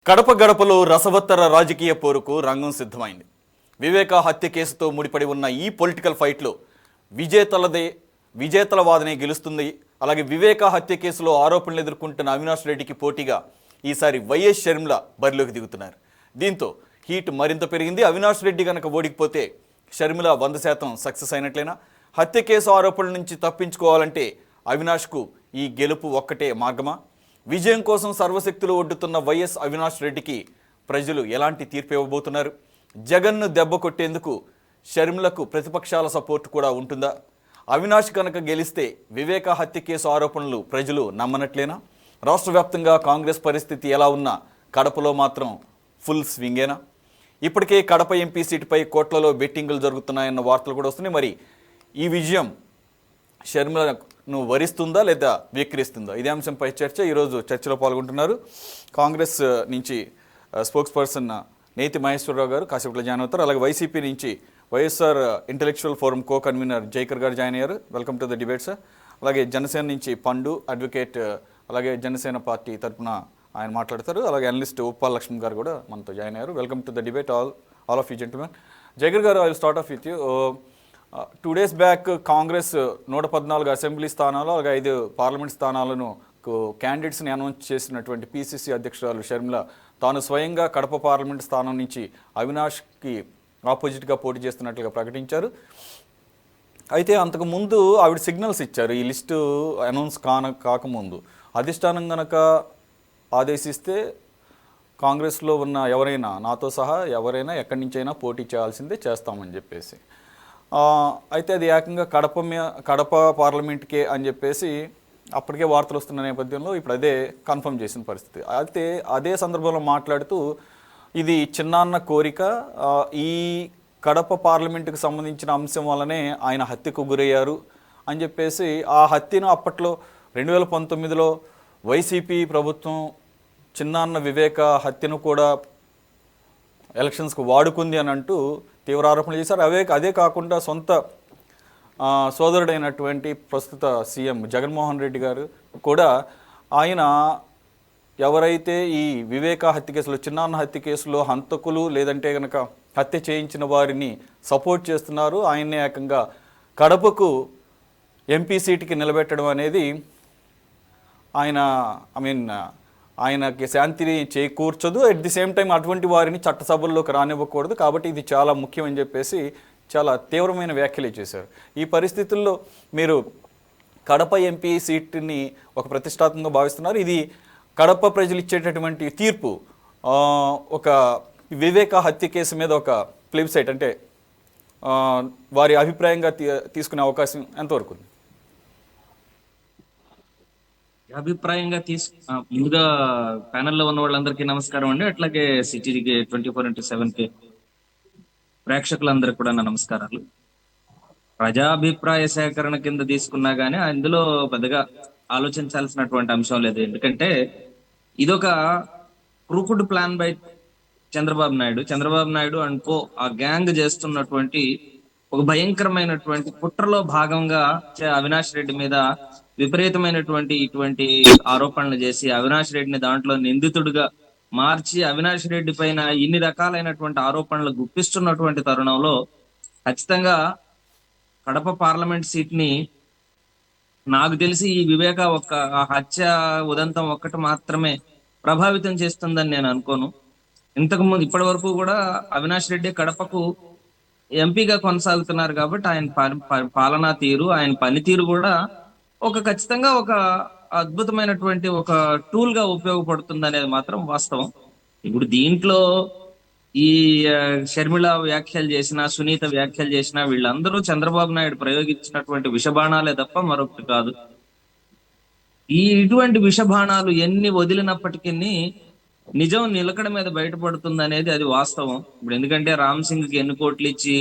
కడప గడపలో రసవత్తర రాజకీయ పోరుకు రంగం సిద్ధమైంది. వివేక హత్య కేసుతో ముడిపడి ఉన్న ఈ పొలిటికల్ ఫైట్లో విజేతల వాదనే గెలుస్తుంది. అలాగే వివేక హత్య కేసులో ఆరోపణలు ఎదుర్కొంటున్న అవినాష్ రెడ్డికి పోటీగా ఈసారి వైఎస్ షర్మిల బరిలోకి దిగుతున్నారు. దీంతో హీట్ మరింత పెరిగింది. అవినాష్ రెడ్డి కనుక ఓడికిపోతే షర్మిల 100% సక్సెస్ అయినట్లేనా? హత్య కేసు ఆరోపణల నుంచి తప్పించుకోవాలంటే అవినాష్కు ఈ గెలుపు ఒక్కటే మార్గమా? విజయం కోసం సర్వశక్తులు ఒడ్డుతున్న వైఎస్ అవినాష్ రెడ్డికి ప్రజలు ఎలాంటి తీర్పు ఇవ్వబోతున్నారు? జగన్ను దెబ్బ కొట్టేందుకు షర్మిలకు ప్రతిపక్షాల సపోర్ట్ కూడా ఉంటుందా? అవినాష్ కనుక గెలిస్తే వివేక హత్య కేసు ఆరోపణలు ప్రజలు నమ్మనట్లేనా? రాష్ట్ర వ్యాప్తంగా కాంగ్రెస్ పరిస్థితి ఎలా ఉన్నా కడపలో మాత్రం ఫుల్ స్వింగేనా? ఇప్పటికే కడప ఎంపీ సీటుపై కోట్లలో బెట్టింగులు జరుగుతున్నాయన్న వార్తలు కూడా వస్తున్నాయి. మరి ఈ విజయం షర్మిలను వరిస్తుందా లేదా వెక్కిరిస్తుందా? ఇదే అంశంపై చర్చ. ఈరోజు చర్చలో పాల్గొంటున్నారు కాంగ్రెస్ నుంచి స్పోక్స్ పర్సన్ నేతి మహేశ్వరరావు గారు, కాసేపట్లో జాయిన్ అవుతారు. అలాగే వైసీపీ నుంచి YSR intellectual forum co convener Jayakar గారు జాయిన్ అయ్యారు. Welcome to the debate sir. అలాగే జనసేన నుంచి పండు అడ్వకేట్, అలాగే జనసేన పార్టీ తరఫున ఆయన మాట్లాడతారు. అలాగే అనలిస్ట్ ఉప్పాల్ లక్ష్మణ్ గారు కూడా మనతో జాయిన్ అయ్యారు. Welcome to the debate all of you gentlemen. Jaikar garu, I will start off with you. 2 days back Congress 114 assembly స్థానాలు, అలాగే 5 పార్లమెంట్ స్థానాలను క్యాండిడేట్స్ని అనౌన్స్ చేసినటువంటి పిసిసి అధ్యక్షురాలు షర్మిల తాను స్వయంగా కడప పార్లమెంట్ స్థానం నుంచి అవినాష్కి ఆపోజిట్గా పోటీ చేస్తున్నట్లుగా ప్రకటించారు. అయితే అంతకుముందు ఆవిడ సిగ్నల్స్ ఇచ్చారు. ఈ లిస్టు అనౌన్స్ కాకముందు అధిష్టానం కనుక ఆదేశిస్తే కాంగ్రెస్లో ఉన్న ఎవరైనా, నాతో సహా ఎవరైనా ఎక్కడి నుంచైనా పోటీ చేయాల్సిందే, చేస్తామని చెప్పేసి. అయితే అది ఏకంగా కడప పార్లమెంట్కే అని చెప్పేసి అప్పటికే వార్తలు వస్తున్న నేపథ్యంలో ఇప్పుడు అదే కన్ఫర్మ్ చేసిన పరిస్థితి. అయితే అదే సందర్భంలో మాట్లాడుతూ ఇది చిన్నాన్న కోరిక, ఈ కడప పార్లమెంటుకు సంబంధించిన అంశం వల్లనే ఆయన హత్యకు గురయ్యారు అని చెప్పేసి, ఆ హత్యను అప్పట్లో 2019లో వైసీపీ ప్రభుత్వం చిన్నాన్న వివేక హత్యను కూడా ఎలక్షన్స్కు వాడుకుంది అని అంటూ తీవ్ర ఆరోపణలు చేశారు. అదే కాకుండా సొంత సోదరుడైనటువంటి ప్రస్తుత సీఎం జగన్మోహన్ రెడ్డి గారు కూడా ఆయన ఎవరైతే ఈ వివేక హత్య కేసులో, చిన్నాన్న హత్య కేసులో హంతకులు లేదంటే కనుక హత్య చేయించిన వారిని సపోర్ట్ చేస్తున్నారు, ఆయన్నే ఏకంగా కడపకు ఎంపీ సీటుకి నిలబెట్టడం అనేది ఆయనకి శాంతిని చేకూర్చదు. అట్ ది సేమ్ టైం అటువంటి వారిని చట్టసభల్లోకి రానివ్వకూడదు. కాబట్టి ఇది చాలా ముఖ్యం అని చెప్పేసి చాలా తీవ్రమైన వ్యాఖ్యలు చేశారు. ఈ పరిస్థితుల్లో మీరు కడప ఎంపీ సీటుని ఒక ప్రతిష్టాత్మకంగా భావిస్తున్నారు. ఇది కడప ప్రజలు ఇచ్చేటటువంటి తీర్పు ఒక వివేక హత్య కేసు మీద ఒక ప్లెబిసైట్ అంటే వారి అభిప్రాయంగా తీసుకునే అవకాశం ఎంతవరకు ఉంది? అభిప్రాయంగా ముందుగా ప్యానెల్లో ఉన్న వాళ్ళందరికీ నమస్కారం అండి. అట్లాగే సిటీకి 24/7 ప్రేక్షకులందరికీ కూడా నా నమస్కారాలు. ప్రజాభిప్రాయ సేకరణ కింద తీసుకున్నా గానీ అందులో పెద్దగా ఆలోచించాల్సినటువంటి అంశం లేదు. ఎందుకంటే ఇదొక crooked plan by Chandrababu Naidu and co ఆ గ్యాంగ్ చేస్తున్నటువంటి ఒక భయంకరమైనటువంటి కుట్రలో భాగంగా అవినాష్ రెడ్డి మీద విపరీతమైనటువంటి ఇటువంటి ఆరోపణలు చేసి అవినాష్ రెడ్డిని దాంట్లో నిందితుడిగా మార్చి అవినాష్ రెడ్డి పైన ఇన్ని రకాలైనటువంటి ఆరోపణలు గుప్పిస్తున్నటువంటి తరుణంలో ఖచ్చితంగా కడప పార్లమెంట్ సీట్ ని నాకు తెలిసి ఈ వివేక హత్య ఉదంతం ఒక్కటి మాత్రమే ప్రభావితం చేస్తుందని నేను అనుకోను. ఇంతకుముందు ఇప్పటి వరకు కూడా అవినాష్ రెడ్డి కడపకు ఎంపీగా కొనసాగుతున్నారు కాబట్టి ఆయన పాలనా తీరు, ఆయన పనితీరు కూడా ఖచ్చితంగా ఒక అద్భుతమైనటువంటి ఒక టూల్ గా ఉపయోగపడుతుంది అనేది మాత్రం వాస్తవం. ఇప్పుడు దీంట్లో ఈ షర్మిల వ్యాఖ్యలు చేసిన, సునీత వ్యాఖ్యలు చేసిన వీళ్ళందరూ చంద్రబాబు నాయుడు ప్రయోగించినటువంటి విషబాణాలే తప్ప మరొకటి కాదు. ఇటువంటి విషబాణాలు ఎన్ని వదిలినప్పటికీ నిజం నిలకడ మీద బయటపడుతుంది అనేది అది వాస్తవం. ఇప్పుడు ఎందుకంటే రామ్ సింగ్ కి ఎన్ని కోట్లు ఇచ్చి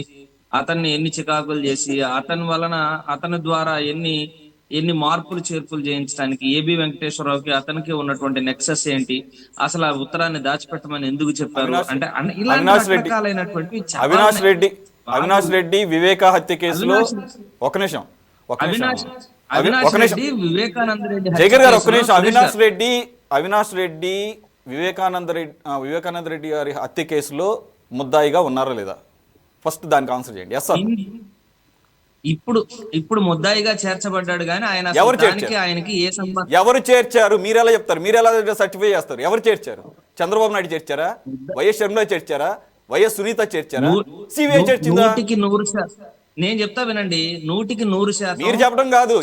అతన్ని ఎన్ని చికాకులు చేసి అతని ద్వారా ఎన్ని మార్పులు చేర్పులు చేయించడానికి ఏబి వెంకటేశ్వరరావుకి అతనికి ఉన్నటువంటి నెక్సెస్ ఏంటి, అసలు ఆ ఉత్తరాన్ని దాచిపెట్టమని ఎందుకు చెప్పారు అంటే అవినాష్ రెడ్డి వివేక హత్య కేసులో అవినాష్ రెడ్డి వివేకానంద రెడ్డి జగన్ గారు అవినాష్ రెడ్డి వివేకానంద రెడ్డి గారి హత్య కేసులో ముద్దాయిగా ఉన్నారా లేదా? ఫస్ట్ దానికి ఆన్సర్ చేయండి. Yes sir. ఇప్పుడు ఇప్పుడు ముద్దాయిగా చేర్చబడ్డాడు కానీ ఆయన ఎవరు దానికి చేర్చారు? ఆయనకి ఏ సంబంధం? ఎవరు చేర్చారు? మీరు ఎలా చెప్తారు? మీరు ఎలా సర్టిఫై చేస్తారు? ఎవరు చేర్చారు? చంద్రబాబు నాయుడు చేర్చారా? వైఎస్ షర్మిల చేర్చారా? వైఎస్ సునీత చేర్చారా? సిబిఐ చేర్చిందా? 100% నేను చెప్తా వినండి. 100% మీరు చెప్పడం కాదు,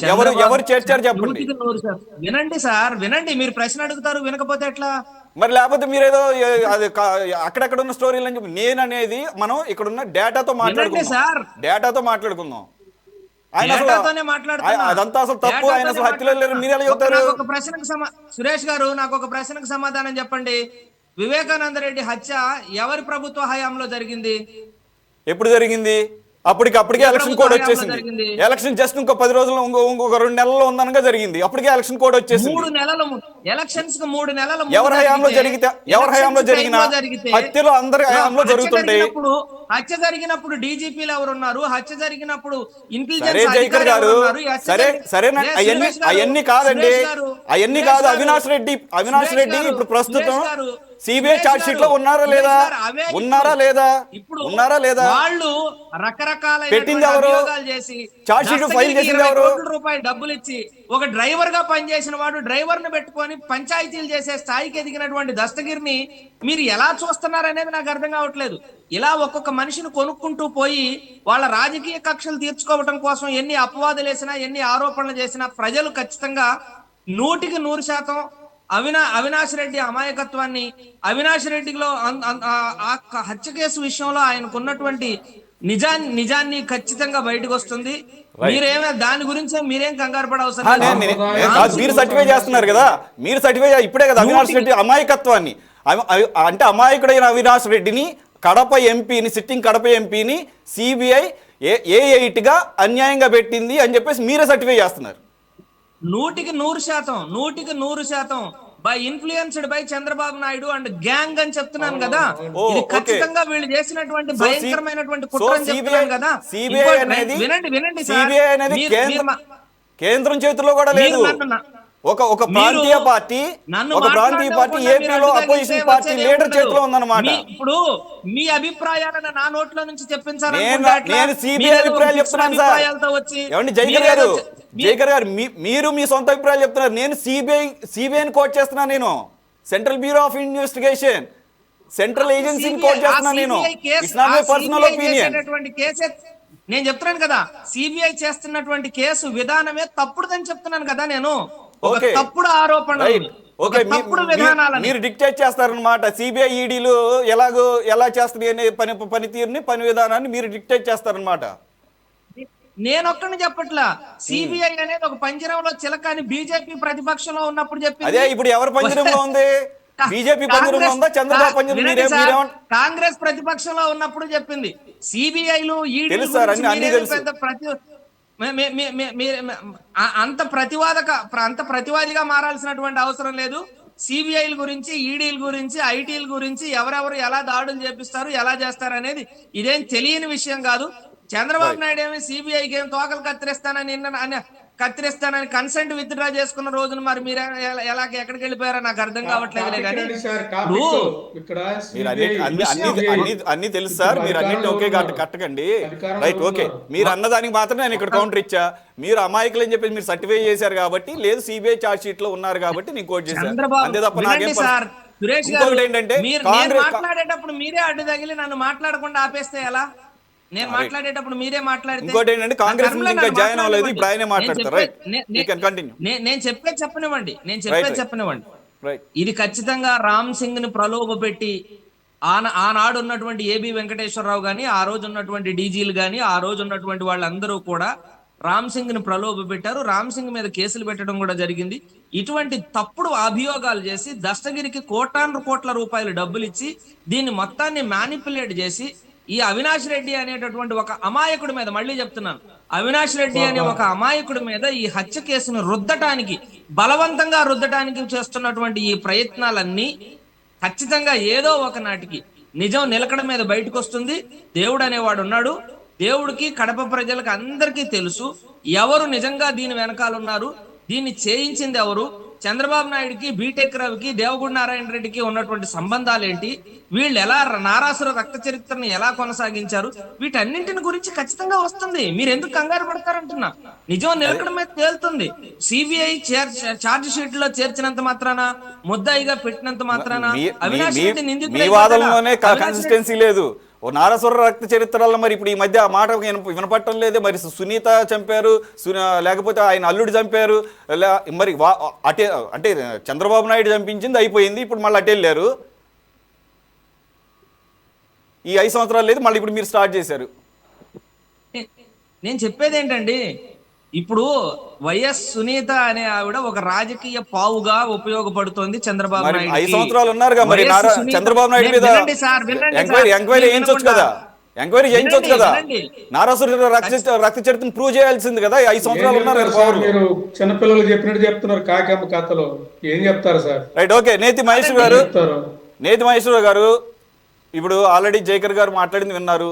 ఎవరు చేర్చారు చెప్పండి. 100% వినండి సార్, వినండి. మీరు ప్రశ్న అడుగుతారు, వినకపోతే ఎట్లా? మరి లేకపోతే మీరేదో అది అక్కడెక్కడ ఉన్న స్టోరీలు అని చెప్పి, నేను అనేది మనం ఇక్కడ ఉన్న డేటాతో మాట్లాడుకుందాం. సార్, డేటాతో మాట్లాడుకుందాం. ఆయన అసలు డేటాతోనే మాట్లాడుతున్నా. అదంతా అసలు తప్పు. ఆయన అసలు హత్యలో లేరు. మీరు ఎలా చెప్తారు? నాకు ఒక ప్రశ్నకు సురేష్ గారు, నాకు ఒక ప్రశ్నకు సమాధానం చెప్పండి. వివేకానంద రెడ్డి హత్య ఎవరి ప్రభుత్వ హయాంలో జరిగింది? ఎప్పుడు జరిగింది? అప్పటికే ఎలక్షన్ కోడ్ వచ్చేసింది. ఎలక్షన్ జస్ట్ ఇంకో 10 రోజులు, ఇంకొక 2 నెలల్లో ఉందనగా జరిగింది. అప్పటికే ఎలక్షన్ కోడ్ వచ్చేసింది. 3 నెలలు ఎలక్షన్స్ కు 3 నెలలు ఎవరి హయాంలో జరిగిన హత్యలు అందరి హయాంలో జరుగుతుంటాయి. హత్య జరిగినప్పుడు డీజీపీలు ఎవరున్నారు? హత్య జరిగినప్పుడు సరే జైకర్ గారు, సరేనా? అవన్నీ కాదండి, అవన్నీ కాదు. అవినాష్ రెడ్డి ఇప్పుడు ప్రస్తుతం సిబిఐ చార్జ్ షీట్ లో ఉన్నారా లేదా? వాళ్ళు రకరకాల పెట్టింది ఎవరు? చార్జ్ షీట్ ఫైల్ చేసింది ఎవరు? రూపాయలు డబ్బులు ఇచ్చి ఒక డ్రైవర్ గా పనిచేసిన వాడు డ్రైవర్ ను పెట్టుకొని పంచాయతీలు చేసే స్థాయికి ఎదిగినటువంటి దస్తగిరిని మీరు ఎలా చూస్తున్నారనేది నాకు అర్థం కావట్లేదు. ఇలా ఒక్కొక్క మనిషిని కొనుక్కుంటూ పోయి వాళ్ళ రాజకీయ కక్షలు తీర్చుకోవటం కోసం ఎన్ని అపవాదులు వేసినా, ఎన్ని ఆరోపణలు చేసినా ప్రజలు ఖచ్చితంగా 100% అవినాష్ రెడ్డి అమాయకత్వాన్ని, అవినాష్ రెడ్డిలో హత్య కేసు విషయంలో ఆయనకున్నటువంటి నిజాన్ని ఖచ్చితంగా బయటకు వస్తుంది. మీరేమే దాని గురించి మీరేం కంగారు పడ అవసరం లేదు. మీరు సర్టిఫై చేస్తున్నారు కదా, మీరు సర్టిఫై ఇప్పుడే కదా అవినాష్ రెడ్డి అమాయకత్వాన్ని. అంటే అమాయకుడైన అవినాష్ రెడ్డిని, కడప ఎంపీని, సిట్టింగ్ కడప ఎంపీని సిబిఐ A8 గా అన్యాయంగా పెట్టింది అని చెప్పేసి మీరే సర్టిఫై చేస్తున్నారు. 100% by influenced by Chandrababu Naidu and gang అని చెప్తున్నాను కదా. ఇది ఖచ్చితంగా వీళ్ళు చేసినటువంటి భయంకరమైనటువంటి కుట్ర అని చెప్తున్నాను కదా. వినండి కేంద్రం చేతిలో కూడా లేదు. ఒక ప్రాంతీయ పార్టీ ఏపీలో అపోజిషన్ పార్టీ లీడర్ చేతిలో ఉందన్నమాట. ఇప్పుడు మీ అభిప్రాయాలను నా నోట్లో నుంచి చెప్పించాలి. నేను సిబిఐ అభిప్రాయాలు చెప్తున్నాను సార్. ఏమండి జైకర్ గారు, మీరు మీ సొంత అభిప్రాయాలు చెప్తున్నారు. నేను సిబిఐని కోట్ చేస్తున్నాను. నేను central bureau of investigation, central ఏజెన్సీని కోట్ చేస్తున్నాను. నేను it's not my personal opinion. నేను చెప్తున్నాను కదా, సిబిఐ చేస్తున్నటువంటి కేసు విధానమే తప్పుడుదని చెప్తున్నాను కదా. నేను తప్పుడు ఆరోపణ, తప్పుడు విధానాలను మీరు డిక్టేట్ చేస్తారనమాట. సిబిఐ ఈడీలు ఎలా చేస్తుంది అనే పనితీరుని, పని విధానాన్ని మీరు డిక్టేట్ చేస్తారనమాట. నేనొక్కడిని చెప్పట్లా. సిబిఐ అనేది ఒక పంజరంలో చిలక అని బీజేపీ ప్రతిపక్షంలో ఉన్నప్పుడు చెప్పింది. అదే ఇప్పుడు ఎవరి పంజరంలో ఉంది? బీజేపీ పంజరంలో ఉందా? చంద్రబాబు పంజరం? కాంగ్రెస్ ప్రతిపక్షంలో ఉన్నప్పుడు చెప్పింది. సిబిఐలు అంత ప్రతివాదిగా మారాల్సినటువంటి అవసరం లేదు. సిబిఐల గురించి, ఈడీల గురించి, ఐటీల గురించి ఎవరెవరు ఎలా దాడులు చేపిస్తారు, ఎలా చేస్తారు అనేది ఇదేం తెలియని విషయం కాదు. చంద్రబాబు నాయుడు ఏమి సిబిఐకి ఏం తోకలు కత్తిరిస్తానని కన్సెంట్ విత్డ్రా చేసుకున్న రోజున మరి మీరు ఎక్కడికి వెళ్ళిపోయారో నాకు అర్థం కావట్లేదులే. కానీ అన్ని తెలుసు సార్, మీరు అన్నింటి ఓకే కట్టకండి. Right, okay. మీరు అన్నదానికి మాత్రం నేను ఇక్కడ కౌంటర్ ఇచ్చా. మీరు అమాయకులు అని చెప్పి మీరు సర్టిఫై చేశారు కాబట్టి, లేదు సిబిఐ చార్జ్ షీట్ లో ఉన్నారు కాబట్టి నేను కోట్ చేశాను. అంతే తప్ప నాకేం. ఇంకొకటి ఏంటంటే, మాట్లాడేటప్పుడు మీరే అడ్డు తగిలి నన్ను మాట్లాడకుండా ఆపేస్తే ఎలా? నేను మాట్లాడేటప్పుడు మీరే మాట్లాడితే. ఇంకోటి ఏంటంటే, కాంగ్రెస్ ఇంకా జాయిన్ అవ్వలేదు, ఇప్పుడు ఆయనే మాట్లాడతారు. Right, you can continue. నేను చెప్పేది చెప్పనివ్వండి. ఇది ఖచ్చితంగా రామ్ సింగ్ ని ప్రలోభ పెట్టి ఆనాడు ఉన్నటువంటి ఏబి వెంకటేశ్వరరావు గాని, ఆ రోజు ఉన్నటువంటి డీజీలు గాని, ఆ రోజు ఉన్నటువంటి వాళ్ళందరూ కూడా రామ్ సింగ్ ని ప్రలోభ పెట్టారు. రామ్ సింగ్ మీద కేసులు పెట్టడం కూడా జరిగింది. ఇటువంటి తప్పుడు అభియోగాలు చేసి దస్తగిరికి కోట్ల రూపాయలు డబ్బులు ఇచ్చి దీన్ని మొత్తాన్ని మ్యానిపులేట్ చేసి ఈ అవినాష్ రెడ్డి అనేటటువంటి ఒక అమాయకుడి మీద, మళ్ళీ చెప్తున్నాను, అవినాష్ రెడ్డి అనే ఒక అమాయకుడి మీద ఈ హత్య కేసును బలవంతంగా రుద్దటానికి చేస్తున్నటువంటి ఈ ప్రయత్నాలన్నీ ఖచ్చితంగా ఏదో ఒక నాటికి నిజం నిలకడ మీద బయటకు వస్తుంది. దేవుడు అనేవాడు ఉన్నాడు. దేవుడికి, కడప ప్రజలకు అందరికీ తెలుసు ఎవరు నిజంగా దీని వెనకాలన్నారు, దీన్ని చేయించింది ఎవరు, చంద్రబాబు నాయుడుకి, బీటెక్ రవికి, దేవగుడి నారాయణ రెడ్డికి ఉన్నటువంటి సంబంధాలు ఏంటి, వీళ్ళు ఎలా నారాసుర రక్త చరిత్రను ఎలా కొనసాగించారు, వీటన్నింటిని గురించి ఖచ్చితంగా వస్తుంది. మీరు ఎందుకు కంగారు పడతారంటున్నా, నిజం నిలకడ మీద తేలుతుంది. సిబిఐ ఛార్జ్ షీట్ లో చేర్చినంత మాత్రాన, ముద్దాయిగా పెట్టినంత మాత్రాన అవినాష్ రెడ్డి మీ నిందితుడు వాదనలోనే కన్సిస్టెన్సీ లేదు. ఓ నారసుర రక్త చరిత్రలో మరి ఇప్పుడు ఈ మధ్య ఆ మాట వినపడటం లేదే. మరి సునీత చంపారు, లేకపోతే ఆయన అల్లుడు చంపారు, మరి అటే అంటే చంద్రబాబు నాయుడు చంపించింది అయిపోయింది, ఇప్పుడు మళ్ళీ అటు వెళ్ళారు. ఈ 5 సంవత్సరాలు లేదు, మళ్ళీ ఇప్పుడు మీరు స్టార్ట్ చేశారు. నేను చెప్పేది ఏంటండి, ఇప్పుడు వైఎస్ సునీత అనే ఆవిడ ఒక రాజకీయ పావుగా ఉపయోగపడుతోంది చంద్రబాబు నాయుడు. 5 సంవత్సరాలు ఉన్నారుగా మరి చంద్రబాబు నాయుడు మీద ఎంక్వైరీ చేయించవచ్చు కదా, ఎంక్వైరీ చేయించవచ్చు కదా. నారాసుర రక్త చరిత్రను ప్రూవ్ చేయాల్సింది కదా. 5 సంవత్సరాలు ఉన్నారు కదా పవర్. మీరు చిన్నపిల్లలు చెప్పినట్టు చెప్తున్నారు కాకమ్మ కథలో. ఏం చెప్తారు సార్? Right, okay. నేతి మహేశ్వర గారు ఇప్పుడు ఆల్రెడీ జైకర్ గారు మాట్లాడింది విన్నారు.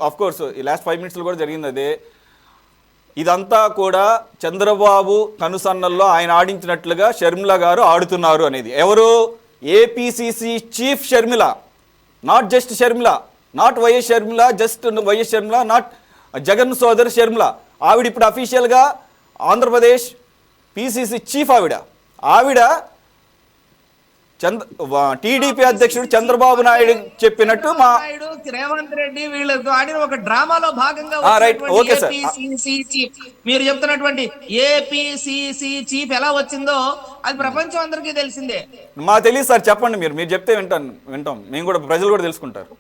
ఆఫ్ కోర్స్ ఈ లాస్ట్ 5 minutes కూడా జరిగింది అదే. ఇదంతా కూడా చంద్రబాబు కనుసన్నల్లో ఆయన ఆడించినట్లుగా షర్మిల గారు ఆడుతున్నారు అనేది. ఎవరు? APCC chief Sharmila, not just Sharmila, not YS Sharmila, just YS Sharmila, not Jagan సోదర్ షర్మిల. ఆవిడ ఇప్పుడు అఫీషియల్గా ఆంధ్రప్రదేశ్ పీసీసీ చీఫ్. ఆవిడ టీడీపీ అధ్యక్షుడు చంద్రబాబు నాయుడు చెప్పినట్టు మా రేవంత్ రెడ్డి వీళ్ళతో ఆడిన ఒక డ్రామాలో భాగంగా మీరు చెప్తున్నటువంటి ఏపీసీసీ చీఫ్ ఎలా వచ్చిందో అది ప్రపంచం అందరికీ తెలిసిందే. మాకు తెలియదు సార్, చెప్పండి. మీరు చెప్తే వింటాం మేము కూడా, ప్రజలు కూడా తెలుసుకుంటారు.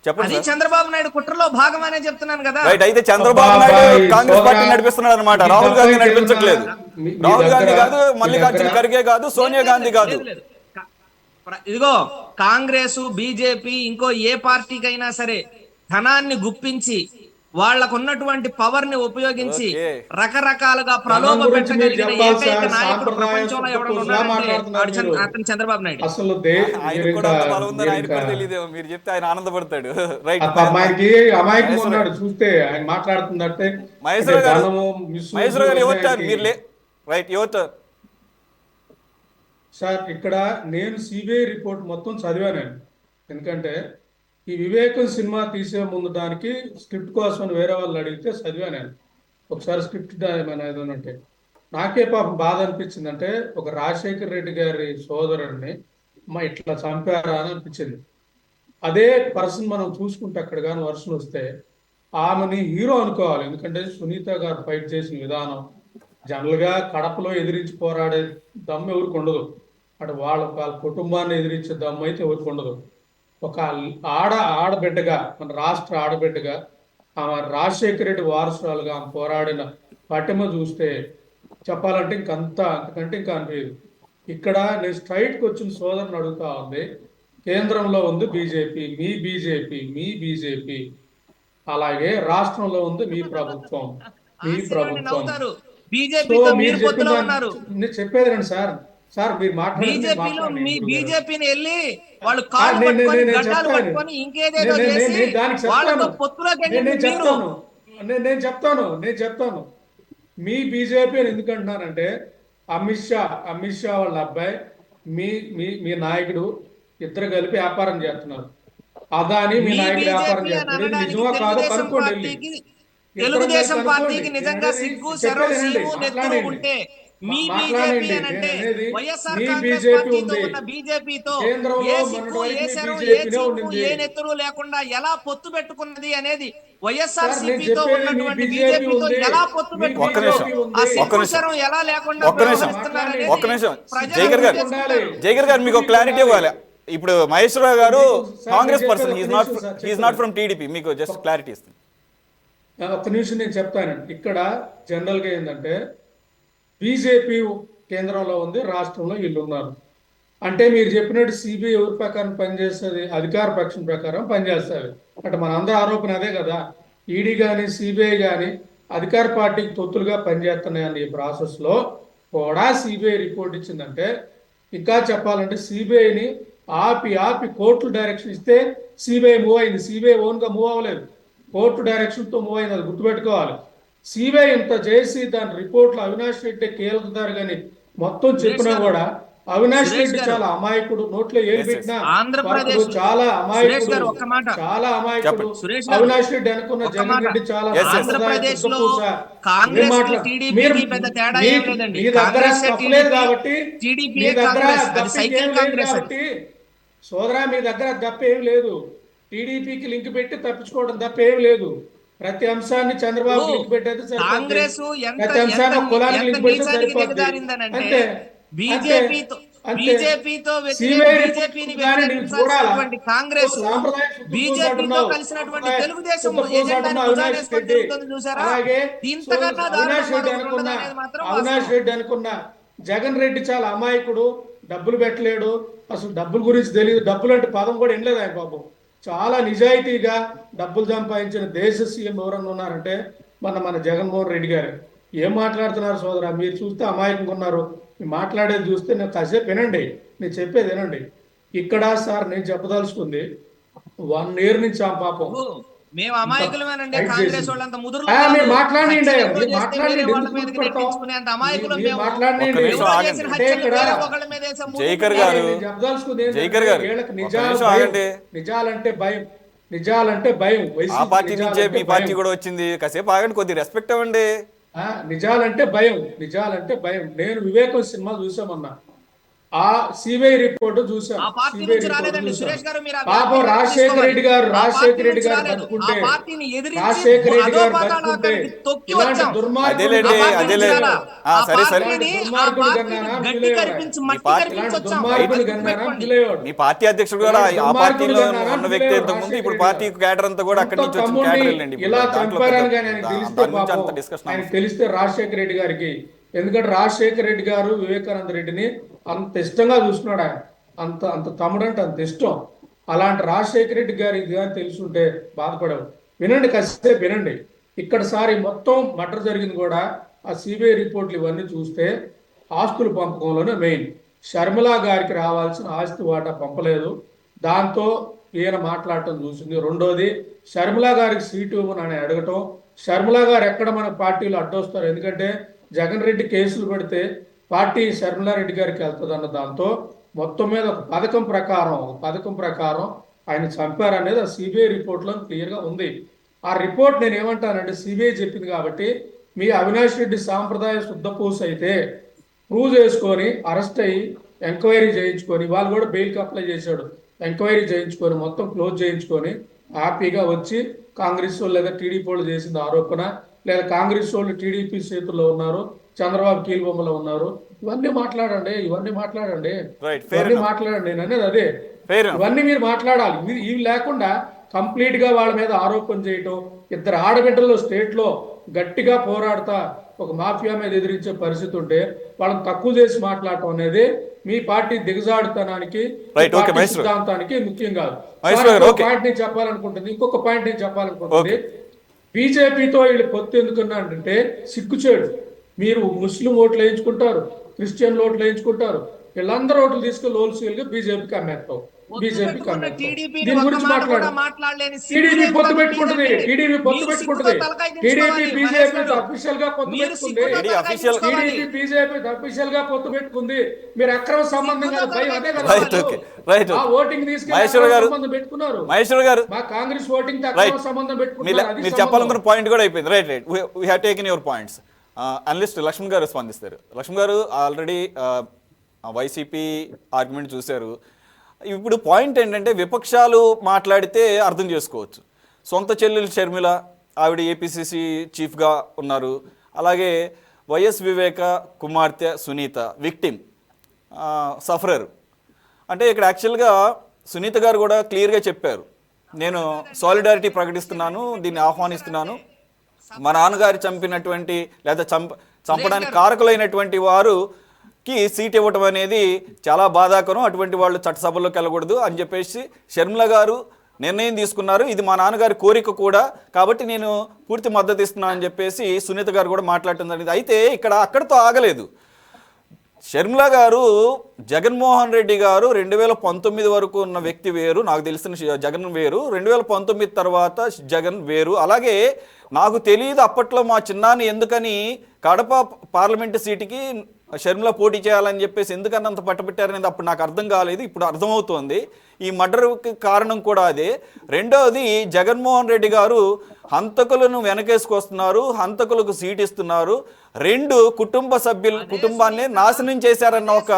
చెప్పండి. చంద్రబాబు నాయుడు కుట్రలో భాగం అనే చెప్తున్నాను కదా. రైట్, అయితే చంద్రబాబు నాయుడు కాంగ్రెస్ పార్టీ నడిపిస్తున్నాడు అనమాట. రాహుల్ గాంధీ నడిపించట్లేదు. రాహుల్ గాంధీ కాదు, మల్లికార్జున ఖర్గే కాదు, సోనియా గాంధీ కాదు. ఇదిగో కాంగ్రెస్, బీజేపీ, ఇంకో ఏ పార్టీకైనా సరే ధనాన్ని గుప్పించి వాళ్లకు ఉన్నటువంటి పవర్ ని ఉపయోగించి రకరకాలుగా ప్రలోభ పెట్టగలిగిన ఏకైక నాయకుడు ప్రపంచంలో ఎవరైనా ఉన్నారంటే అతను చంద్రబాబు నాయుడు. అసలు మీరు చెప్తే ఆయన ఆనందపడతాడు. రైట్, అమాయకం ఉన్నాడు చూస్తే ఆయన మాట్లాడుతుందంటే. మహేశ్వర గారు ఎవరు మీరు? రైట్, ఎవరు సార్? ఇక్కడ నేను సిబిఐ రిపోర్ట్ మొత్తం చదివాను. ఎందుకంటే ఈ వివేకం సినిమా తీసే ముందు దానికి స్క్రిప్ట్ కోసం వేరే వాళ్ళు అడిగితే చదివాను. ఒకసారి స్క్రిప్ట్ ఏమైనా ఏదైనా ఉంటే నాకే పాపం బాధ అనిపించింది. అంటే ఒక రాజశేఖర రెడ్డి గారి సోదరుడిని ఇట్లా చంపారా అని అనిపించింది. అదే పర్సన్ మనం చూసుకుంటే అక్కడ కానీ వర్షన్ వస్తే ఆమెని హీరో అనుకోవాలి. ఎందుకంటే సునీత గారు ఫైట్ చేసిన విధానం జనరల్గా కడపలో ఎదిరించి పోరాడే దమ్ము ఎవరికి ఉండదు. అటు వాళ్ళ కుటుంబాన్ని ఎదిరించే దమ్ము అయితే ఎవరికి ఉండదు. ఒక ఆడబిడ్డగా, మన రాష్ట్ర ఆడబిడ్డగా, ఆమె రాజశేఖర రెడ్డి వారసురాలుగా ఆమె పోరాడిన పటిమ చూస్తే చెప్పాలంటే అంతకంటే ఇంకా అనిపించదు. ఇక్కడ నేను స్ట్రైట్కి వచ్చిన సోదరుని అడుగుతా ఉంది. కేంద్రంలో ఉంది బీజేపీ, మీ బీజేపీ, అలాగే రాష్ట్రంలో ఉంది మీ ప్రభుత్వం. నేను చెప్పేది రండి సార్. మీరు బీజేపీని వెళ్ళి వాళ్ళు కాళ్ళు పట్టుకొని గడ్డాలు పట్టుకొని ఇంకేదేదో చేసి వాళ్ళతో పొత్తులోకి నేను చెప్తాను. మీ బీజేపీ అని ఎందుకంటున్నానంటే అమిత్ షా వాళ్ళ అబ్బాయి మీ నాయకుడు ఇద్దరు కలిపి వ్యాపారం చేస్తున్నారు. అదాని మీ నాయకుడు వ్యాపారం చేస్తున్నారు. నిజమా కాదో కనుక్కోండి. తెలుగుదేశం పార్టీకి నిజంగా సిగ్గు శరం సీము నెత్తురు ఉంటే మీ బీజేపీ అనంటే వైఎస్ఆర్ కాంగ్రెస్ పార్టీతో ఉన్న బీజేపీతో ఏ సిగ్గు, ఏ శరం, ఏ చీము, ఏ నెత్తురు లేకుండా ఎలా పొత్తు పెట్టుకున్నది అనేది, వైఎస్ఆర్ సిపితో ఉన్నటువంటి బీజేపీతో ఎలా పొత్తు పెట్టుకున్నది, ఆ సిగ్గు శరం ఎలా లేకుండా జైగర్ గారు మీకు క్లారిటీ ఇవ్వాలి. ఇప్పుడు మహేశ్వరరావు గారు Congress person, he's not from TDP. మీకు జస్ట్ క్లారిటీ ఇస్తుంది. ఒక్క నిమిషం నేను చెప్తానండి. ఇక్కడ జనరల్గా ఏంటంటే బీజేపీ కేంద్రంలో ఉంది, రాష్ట్రంలో వీళ్ళు ఉన్నారు. అంటే మీరు చెప్పినట్టు సిబిఐ ఎవరి ప్రకారం పనిచేస్తుంది? అధికార పక్షం ప్రకారం పనిచేస్తుంది. అంటే మనందరూ ఆరోపణ అదే కదా. ఈడీ కానీ సిబిఐ కానీ అధికార పార్టీకి తొత్తులుగా పనిచేస్తున్నాయని ఈ ప్రాసెస్లో కూడా సిబిఐ రిపోర్ట్ ఇచ్చిందంటే, ఇంకా చెప్పాలంటే సిబిఐని ఆపి కోర్టులు డైరెక్షన్ ఇస్తే సిబిఐ మూవ్ అయింది. సిబిఐ ఓన్గా మూవ్ అవ్వలేదు, కోర్టు డైరెక్షన్తో మూవ్ అయింది. అది గుర్తుపెట్టుకోవాలి. సిబిఐ ఇంత చేసి దాని రిపోర్ట్లో అవినాష్ రెడ్డి కీలకదారు కానీ మొత్తం సురేష్ చెప్పినా గారు, కూడా అవినాష్ సురేష్ రెడ్డి గారు, చాలా అమాయకుడు, నోట్లో ఏలు Yes, yes. పెట్టినా ఆంధ్రప్రదేశ్ కొరకడు, చాలా సురేష్ అమాయకుడు, గారు ఒక్క మాట, చాలా అమాయకుడు. చెప్పండి. సురేష్ గారు అవినాష్ రెడ్డి అనుకున్న ఒక్క జగన్ మాట. రెడ్డి చాలా Yes, yes. సాంప్రదాయ ఆంధ్రప్రదేశ్ లో శుద్ధపూస. ఇవే కాంగ్రెస్ కి మాట్లా మీరు టీడీపీకి పెద్ద తేడా మీ ఏం లేదండి. మీ దగ్గర కాంగ్రెస్ తప్పలేదు టీడీపీ, కాబట్టి, మీ టీడీపీయే దగ్గర కాంగ్రెస్, అది దప్పిక సైకిల్ ఏం లేదు కాంగ్రెస్ అది. కాబట్టి సోదరా, మీ దగ్గర దప్ప ఏం లేదు. టీడీపీకి లింక్ పెట్టి తప్పించుకోవడం తప్ప ఏం లేదు. ప్రతి అంశాన్ని చంద్రబాబుకి లింక్ పెట్టేస్తే సరిపోద్ది. కాంగ్రెస్ ఎంత ప్రతి ఎంత అంశాన్ని ఒక కులానికి ఎంత లింక్ పెడితే నీచానికి సరిపోద్ది. దిగజారిందనంటే అంతే అంతే బీజేపీతో అంతే. బీజేపీని కానీ నీవు చూడాలా, వ్యతిరేకించాల్సినటువంటి కాంగ్రెస్ సాంప్రదాయ శుద్ధ పూస బీజెపీతో అంటున్నావు, కలిసినటువంటి సాంప్రదాయ తెలుగుదేశం శుద్ధ పూస ఎజెండాని అంటున్నావు భుజాన అవినాష్ వేసుకొని రెడ్డి. తిరుగుతుంది చూసారా? అలాగే ఇంతకన్నా అవినాష్ దారుణం రెడ్డి మరొకటి అనుకున్న, ఉండదు అనేది మాత్రం అవినాష్ వాస్తవం. రెడ్డి అనుకున్న జగన్ రెడ్డి చాలా అమాయకుడు, డబ్బులు పెట్టలేడు, అసలు డబ్బుల గురించి తెలియదు, డబ్బులు అంటే పదం కూడా వినలేదు ఆయన పాపం. చాలా నిజాయితీగా డబ్బులు సంపాదించిన దేశ సీఎం ఎవరన్నా ఉన్నారంటే మన జగన్మోహన్ రెడ్డి గారు. ఏం మాట్లాడుతున్నారు సోదరా, మీరు చూస్తే అమాయకంగా ఉన్నారు. మీరు మాట్లాడేది చూస్తే నేను కాసేపు వినండి, నేను చెప్పేది వినండి. ఇక్కడ సార్ నేను చెప్పదలుచుకుంది 1 year నుంచి ఆ పాపం మేము అమాయకులమేనండి. ఫైట్ కాంగ్రెస్ చేసింది. వాళ్ళంత ముదురు మీరు మాట్లాడండి, హత్యలు మీరు చేస్తే వేరే మాట్లాడండి, వాళ్ళ ఎందుకు మీదకి పెడతావు? నెట్టించుకునేంత అమాయకులం మీరు మేము. మాట్లాడండి. ఒక్క నిమిషం ఎవరో ఆగండి. చేసిన అంటే హత్యలు ఇక్కడ వేరే ఒకళ్ళ మీద వేసే ముందు జైకర్ గారు, నేను చెప్పదలుచుకుంది ఏంటంటే, జైకర్ గారు, వీళ్ళకి ఒక్క నిజాలు నిమిషం భయం. ఆగండి. నిజాలంటే భయం, నిజాలంటే భయం. ఆ వైసీపీ పార్టీ నుంచే నిజాలంటే మీ పార్టీ భయం. కూడా వచ్చింది. కాసేపు ఆగండి, కొద్ది రెస్పెక్ట్ ఇవ్వండి. నిజాలంటే భయం, నిజాలంటే భయం. నేను వివేకం సినిమా చూసామన్నా, ఆ సిబిఐ రిపోర్ట్ చూసాం. ఆ పార్టీ సిబిఐ నుంచి రిపోర్ట్ రాలేదండి చూసాం. సురేష్ గారు. మీరు ఆ పాపం పార్టీని రాజశేఖర రెడ్డి గారు, ఆ రాజశేఖర రెడ్డి పార్టీ గారు నుంచి రాలేదు. బతుకుంటే, ఆ పార్టీని ఎదిరించి రాజశేఖర రెడ్డి గారు అధోపాతాళ బతుకుంటే ఆఖరికి తొక్కి ఇలాంటి వచ్చాం. దుర్మార్గుడు అదేలేండి, ఆ పార్టీ అదేలే. నుంచి రాలా. ఆ, ఆ సరే సరే. పార్టీని దుర్మార్గుడు ఆ కన్నానా పార్టీని గట్టి పిలేవాడు. కరిపించి మీ మట్టి పార్టీ కరిపించి వచ్చాం. దుర్మార్గుడు అది కన్నానా గుర్తుపెట్టుకోండి. పిలేవాడు. మీ పార్టీ అధ్యక్షుడు కూడా ఆ పార్టీలో ఉన్న వ్యక్తి ఇంతకు ముందు, ఇప్పుడు పార్టీ కేడర్ అంతా కూడా అక్కడి నుంచి వచ్చిన కేడర్ వెళ్ళండి. ఇలా చంపారని కానీ ఆయనకు తెలిస్తే దాని గురించి అంత పాపం, డిస్కషన్ ఆయనకు తెలిస్తే రాజశేఖర రెడ్డి గారికి, ఎందుకంటే రాజశేఖర రెడ్డి గారు వివేకానంద రెడ్డిని అంత ఇష్టంగా చూసుకున్నాడు ఆయన. అంత అంత తమ్ముడు అంటే అంత ఇష్టం. అలాంటి రాజశేఖర రెడ్డి గారి ఇది కానీ తెలుసుంటే బాధపడేవాడు. వినండి, కాసేపు వినండి. ఇక్కడ సారి మొత్తం మర్డర్ జరిగింది కూడా ఆ సిబిఐ రిపోర్ట్లు ఇవన్నీ చూస్తే ఆస్తుల పంపకంలోనే మెయిన్. షర్మిల గారికి రావాల్సిన ఆస్తి వాటా పంపలేదు, దాంతో ఈయన మాట్లాడటం చూసింది. రెండోది, షర్మిల గారికి సీటు ఇవ్వమని అడగటం. షర్మిల గారు ఎక్కడ మన పార్టీలో అడ్డొస్తారు, ఎందుకంటే జగన్ రెడ్డి కేసులు పెడితే పార్టీ షర్మిలారెడ్డి గారికి వెళ్తుంది అన్న దాంతో మొత్తం మీద ఒక పథకం ప్రకారం ఆయన చంపారనేది ఆ సిబిఐ రిపోర్ట్లో క్లియర్గా ఉంది. ఆ రిపోర్ట్ నేను ఏమంటానంటే, సిబిఐ చెప్పింది కాబట్టి మీ అవినాష్ రెడ్డి సాంప్రదాయ శుద్ధపూస అయితే ప్రూవ్ చేసుకొని అరెస్ట్ అయ్యి ఎంక్వైరీ చేయించుకొని, వాళ్ళు కూడా బెయిల్కి అప్లై చేశాడు, ఎంక్వైరీ చేయించుకొని మొత్తం క్లోజ్ చేయించుకొని హ్యాపీగా వచ్చి కాంగ్రెస్ వాళ్ళు లేదా టీడీపీ వాళ్ళు చేసిన ఆరోపణ, లేదా కాంగ్రెస్ వాళ్ళు టీడీపీ చేతుల్లో ఉన్నారు, చంద్రబాబు కీలుబొమ్మలో ఉన్నారు, ఇవన్నీ మాట్లాడండి. నేను అనేది అదే. ఇవన్నీ మీరు మాట్లాడాలి. ఇవి లేకుండా కంప్లీట్ గా వాళ్ళ మీద ఆరోపణ చేయటం, 2 ఆడబిడ్డలు స్టేట్ లో గట్టిగా పోరాడతా ఒక మాఫియా మీద ఎదిరించే పరిస్థితి ఉంటే వాళ్ళని తక్కువ చేసి మాట్లాడటం అనేది మీ పార్టీ దిగజాడుతనానికి, సిద్ధాంతానికి ముఖ్యం కాదు. ఇంకొక పాయింట్ నేను చెప్పాలనుకుంటుంది, బీజేపీతో వీళ్ళు పొత్తు ఎందుకున్నారంటే సిగ్గుచేడు. మీరు ముస్లిం ఓట్లు వేయించుకుంటారు, క్రిస్టియన్ ఓట్లు వేయించుకుంటారు, వీళ్ళందరూ ఓట్లు తీసుకెళ్లి హోల్సేల్గా బీజేపీకి అమ్మేస్తాం. దీని గురించి మాట్లాడలేదు. టీడీపీ పొత్తు పెట్టుకుంటుంది, టీడీపీ బీజేపీ అఫీషియల్ గా పొత్తు పెట్టుకుంది. మీరు అక్రమ సంబంధం కాదు, భయం అదే కదా. ఓటింగ్ తీసుకెళ్ళి సంబంధం పెట్టుకున్నారు. మా కాంగ్రెస్ ఓటింగ్ అక్రమ సంబంధం పెట్టుకున్నారు. మీరు చెప్పాలనుకున్న పాయింట్ కూడా అయిపోయింది. Right we have taken your points. Analyst Lakshman గారు స్పందిస్తారు. లక్ష్మణ్ గారు ఆల్రెడీ వైసీపీ ఆర్గ్యుమెంట్ చూశారు. ఇప్పుడు పాయింట్ ఏంటంటే, విపక్షాలు మాట్లాడితే అర్థం చేసుకోవచ్చు. సొంత చెల్లెలు షర్మిల, ఆవిడ ఏపీసీసీ చీఫ్గా ఉన్నారు. అలాగే వైఎస్ వివేక కుమార్తె సునీత విక్టిమ్, సఫరర్. అంటే ఇక్కడ యాక్చువల్గా సునీత గారు కూడా క్లియర్గా చెప్పారు, నేను సాలిడారిటీ ప్రకటిస్తున్నాను, దీన్ని ఆహ్వానిస్తున్నాను. మా నాన్నగారు చంపినటువంటి లేదా చంపడానికి కారకులైనటువంటి వారుకి సీట్ ఇవ్వటం అనేది చాలా బాధాకరం, అటువంటి వాళ్ళు చట్టసభల్లోకి వెళ్ళకూడదు అని చెప్పేసి షర్మిల గారు నిర్ణయం తీసుకున్నారు. ఇది మా నాన్నగారి కోరిక కూడా, కాబట్టి నేను పూర్తి మద్దతు ఇస్తున్నాను అని చెప్పేసి సునీత గారు కూడా మాట్లాడటం జరిగింది. అయితే ఇక్కడ అక్కడితో ఆగలేదు. షర్మిల గారు, జగన్మోహన్ రెడ్డి గారు 2019 వరకు ఉన్న వ్యక్తి వేరు, నాకు తెలిసిన జగన్ వేరు, 2019 తర్వాత జగన్ వేరు. అలాగే నాకు తెలియదు అప్పట్లో మా చిన్నాన్ని ఎందుకని కడప పార్లమెంటు సీటుకి షర్మిల పోటీ చేయాలని చెప్పేసి ఎందుకన్నా అంత పట్టుబట్టారనేది అప్పుడు నాకు అర్థం కాలేదు, ఇప్పుడు అర్థమవుతోంది. ఈ మర్డర్కి కారణం కూడా అదే. రెండవది, జగన్మోహన్ రెడ్డి గారు హంతకులను వెనకేసుకొస్తున్నారు, హంతకులకు సీట్ ఇస్తున్నారు, రెండు కుటుంబాన్ని నాశనం చేశారన్న ఒక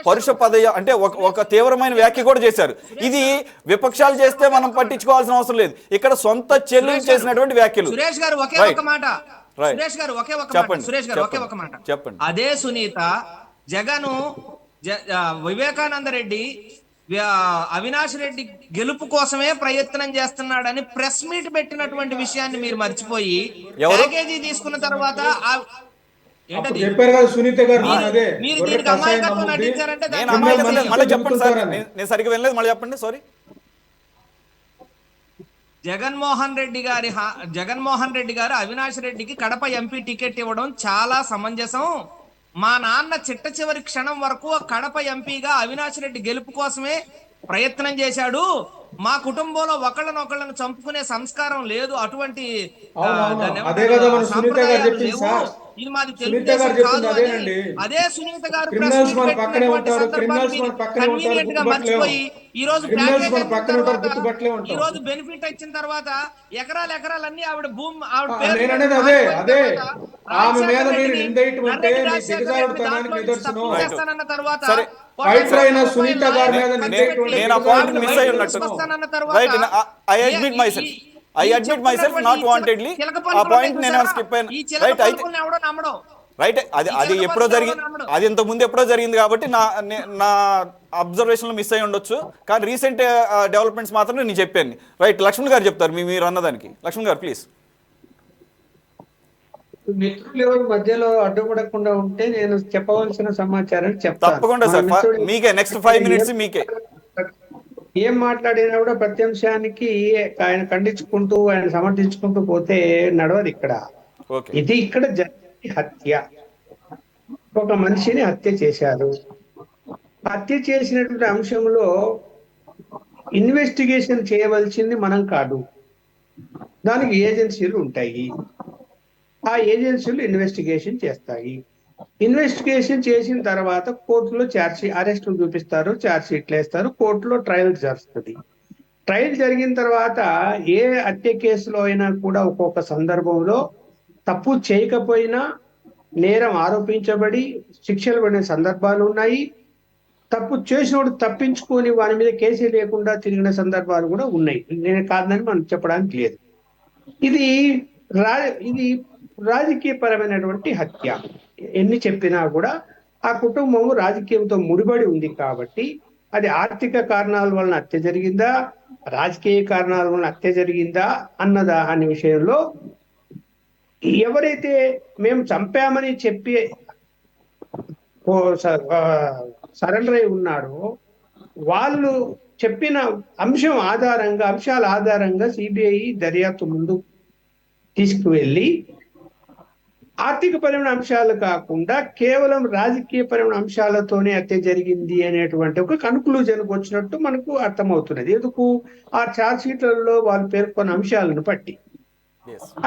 పరుష అంటే ఒక తీవ్రమైన వ్యాఖ్య కూడా చేశారు. ఇది విపక్షాలు చేస్తే మనం పట్టించుకోవాల్సిన అవసరం లేదు, ఇక్కడ సొంత చెల్లి చేసినటువంటి వ్యాఖ్యలు. సురేష్ గారు ఒకే ఒక మాట, సురేష్ గారు ఒకే ఒక మాట, సురేష్ గారు ఒకే ఒక మాట చెప్పండి. అదే సునీత జగను వివేకానంద రెడ్డి అవినాష్ రెడ్డి గెలుపు కోసమే ప్రయత్నం చేస్తున్నాడని ప్రెస్ మీట్ పెట్టినటువంటి విషయాన్ని మీరు మర్చిపోయి ప్యాకేజీ తీసుకున్న తర్వాత చెప్పారు కదా సునీత గారు, మీరు దీనికి అమాయకత్వం నటించారంటే మళ్ళీ చెప్పండి సార్, నేను సరిగ్గా వినలేదు, మళ్ళీ చెప్పండి. సారీ. జగన్మోహన్ రెడ్డి గారు అవినాష్ రెడ్డికి కడప ఎంపీ టికెట్ ఇవ్వడం చాలా సమంజసం. మా నాన్న చిట్ట చివరి క్షణం వరకు కడప ఎంపీగా అవినాష్ రెడ్డి గెలుపు కోసమే ప్రయత్నం చేశాడు. మా కుటుంబంలో ఒకళ్ళనొకళ్ళను చంపుకునే సంస్కారం లేదు, అటువంటి సంప్రదాయాలు లేవు. ఇది మాది తెలుగుదేశం కాదు అని అదే సునీత గారు కన్వీనియంట్ గా మర్చిపోయి ఈ రోజు ఈ రోజు బెనిఫిట్ ఇచ్చిన తర్వాత ఎకరాలన్నీ ఆవిడ భూమి చేస్తానన్న తర్వాత I admit myself not wantedly. ఆ పాయింట్ నేను స్కిప్ అయినా. రైట్, అది ఎప్పుడో జరిగింది, అది ఇంతకు ముందు ఎప్పుడో జరిగింది కాబట్టి నా అబ్జర్వేషన్ లో మిస్ అయి ఉండొచ్చు, కానీ రీసెంట్ డెవలప్మెంట్స్ మాత్రం నేను చెప్పాను. రైట్, లక్ష్మణ్ గారు చెప్తారు మీరు అన్నదానికి. లక్ష్మణ్ గారు ప్లీజ్. మిత్రులు ఎవరు మధ్యలో అడ్డుపడకుండా ఉంటే నేను చెప్పవలసిన సమాచారం చెప్తాను. తప్పకుండా సార్, మీకే నెక్స్ట్ 5 minutes మీకే. ఏం మాట్లాడినా కూడా ప్రతి అంశానికి ఆయన ఖండించుకుంటూ ఆయన సమర్థించుకుంటూ పోతే నడవదు ఇక్కడ. ఇది ఇక్కడ జరిగే హత్య, ఒక మనిషిని హత్య చేశారు. హత్య చేసినటువంటి అంశంలో ఇన్వెస్టిగేషన్ చేయవలసింది మనం కాదు, దానికి ఏజెన్సీలు ఉంటాయి. ఆ ఏజెన్సీలు ఇన్వెస్టిగేషన్ చేస్తాయి. ఇన్వెస్టిగేషన్ చేసిన తర్వాత కోర్టులో అరెస్టులు చూపిస్తారు, ఛార్జ్ షీట్లు వేస్తారు, కోర్టులో ట్రయల్ జరుగుతుంది. ట్రయల్ జరిగిన తర్వాత ఏ హత్య కేసులో అయినా కూడా ఒక్కొక్క సందర్భంలో తప్పు చేయకపోయినా నేరం ఆరోపించబడి శిక్షలు పడిన సందర్భాలు ఉన్నాయి. తప్పు చేసినోడు తప్పించుకొని వాని మీద కేసు లేకుండా తిరిగిన సందర్భాలు కూడా ఉన్నాయి. నేను కాదని మనం చెప్పడానికి లేదు. ఇది రాజకీయపరమైనటువంటి హత్య. ఎన్ని చెప్పినా కూడా ఆ కుటుంబం రాజకీయంతో ముడిపడి ఉంది కాబట్టి అది ఆర్థిక కారణాల వలన హత్య జరిగిందా, రాజకీయ కారణాల వలన హత్య జరిగిందా అన్నదా అనే విషయంలో ఎవరైతే మేము చంపామని చెప్పి సరెండర్ అయి ఉన్నారో వాళ్ళు చెప్పిన అంశాల ఆధారంగా సిబిఐ దర్యాప్తు ముందు తీసుకువెళ్ళి ఆర్థిక పరమైన అంశాలు కాకుండా కేవలం రాజకీయ పరమైన అంశాలతోనే హత్య జరిగింది అనేటువంటి ఒక కన్క్లూజన్కి వచ్చినట్టు మనకు అర్థమవుతున్నది. ఎందుకు ఆ ఛార్జ్ షీట్లలో వాళ్ళు పేర్కొన్న అంశాలను బట్టి.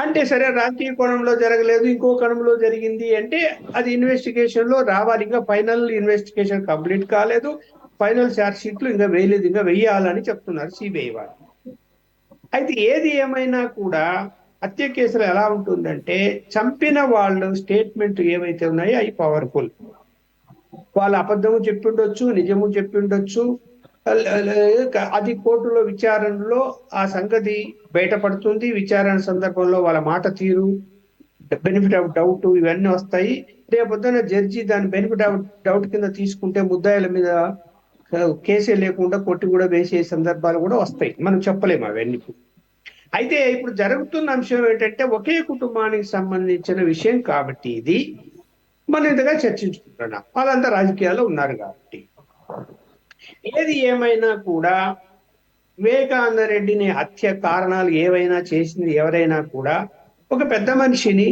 అంటే సరే రాజకీయ కోణంలో జరగలేదు, ఇంకో కోణంలో జరిగింది అంటే అది ఇన్వెస్టిగేషన్ లో రావాలి. ఇంకా ఫైనల్ ఇన్వెస్టిగేషన్ కంప్లీట్ కాలేదు, ఫైనల్ ఛార్జ్ షీట్లు ఇంకా వేయలేదు, ఇంకా వెయ్యాలని చెప్తున్నారు సిబిఐ వాళ్ళు. అయితే ఏది ఏమైనా కూడా హత్య కేసులు ఎలా ఉంటుందంటే చంపిన వాళ్ళు స్టేట్మెంట్ ఏవైతే ఉన్నాయో అవి పవర్ఫుల్. వాళ్ళు అబద్ధము చెప్పిండొచ్చు, నిజము చెప్పిండొచ్చు. అది కోర్టులో విచారణలో ఆ సంగతి బయటపడుతుంది. విచారణ సందర్భంలో వాళ్ళ మాట తీరు, బెనిఫిట్ ఆఫ్ డౌట్ ఇవన్నీ వస్తాయి. రేపొద్దున జడ్జి దాని బెనిఫిట్ ఆఫ్ డౌట్ కింద తీసుకుంటే ముద్దాయిల మీద కేసే లేకుండా కొట్టి కూడా వేసే సందర్భాలు కూడా వస్తాయి. మనం చెప్పలేము అవన్నీ. అయితే ఇప్పుడు జరుగుతున్న అంశం ఏంటంటే ఒకే కుటుంబానికి సంబంధించిన విషయం కాబట్టి ఇది మనం ఇంతగా చర్చించుకుంటున్నాం. వాళ్ళంతా రాజకీయాల్లో ఉన్నారు కాబట్టి. ఏది ఏమైనా కూడా వివేకానంద రెడ్డిని హత్య కారణాలు ఏవైనా చేసింది ఎవరైనా కూడా ఒక పెద్ద మనిషిని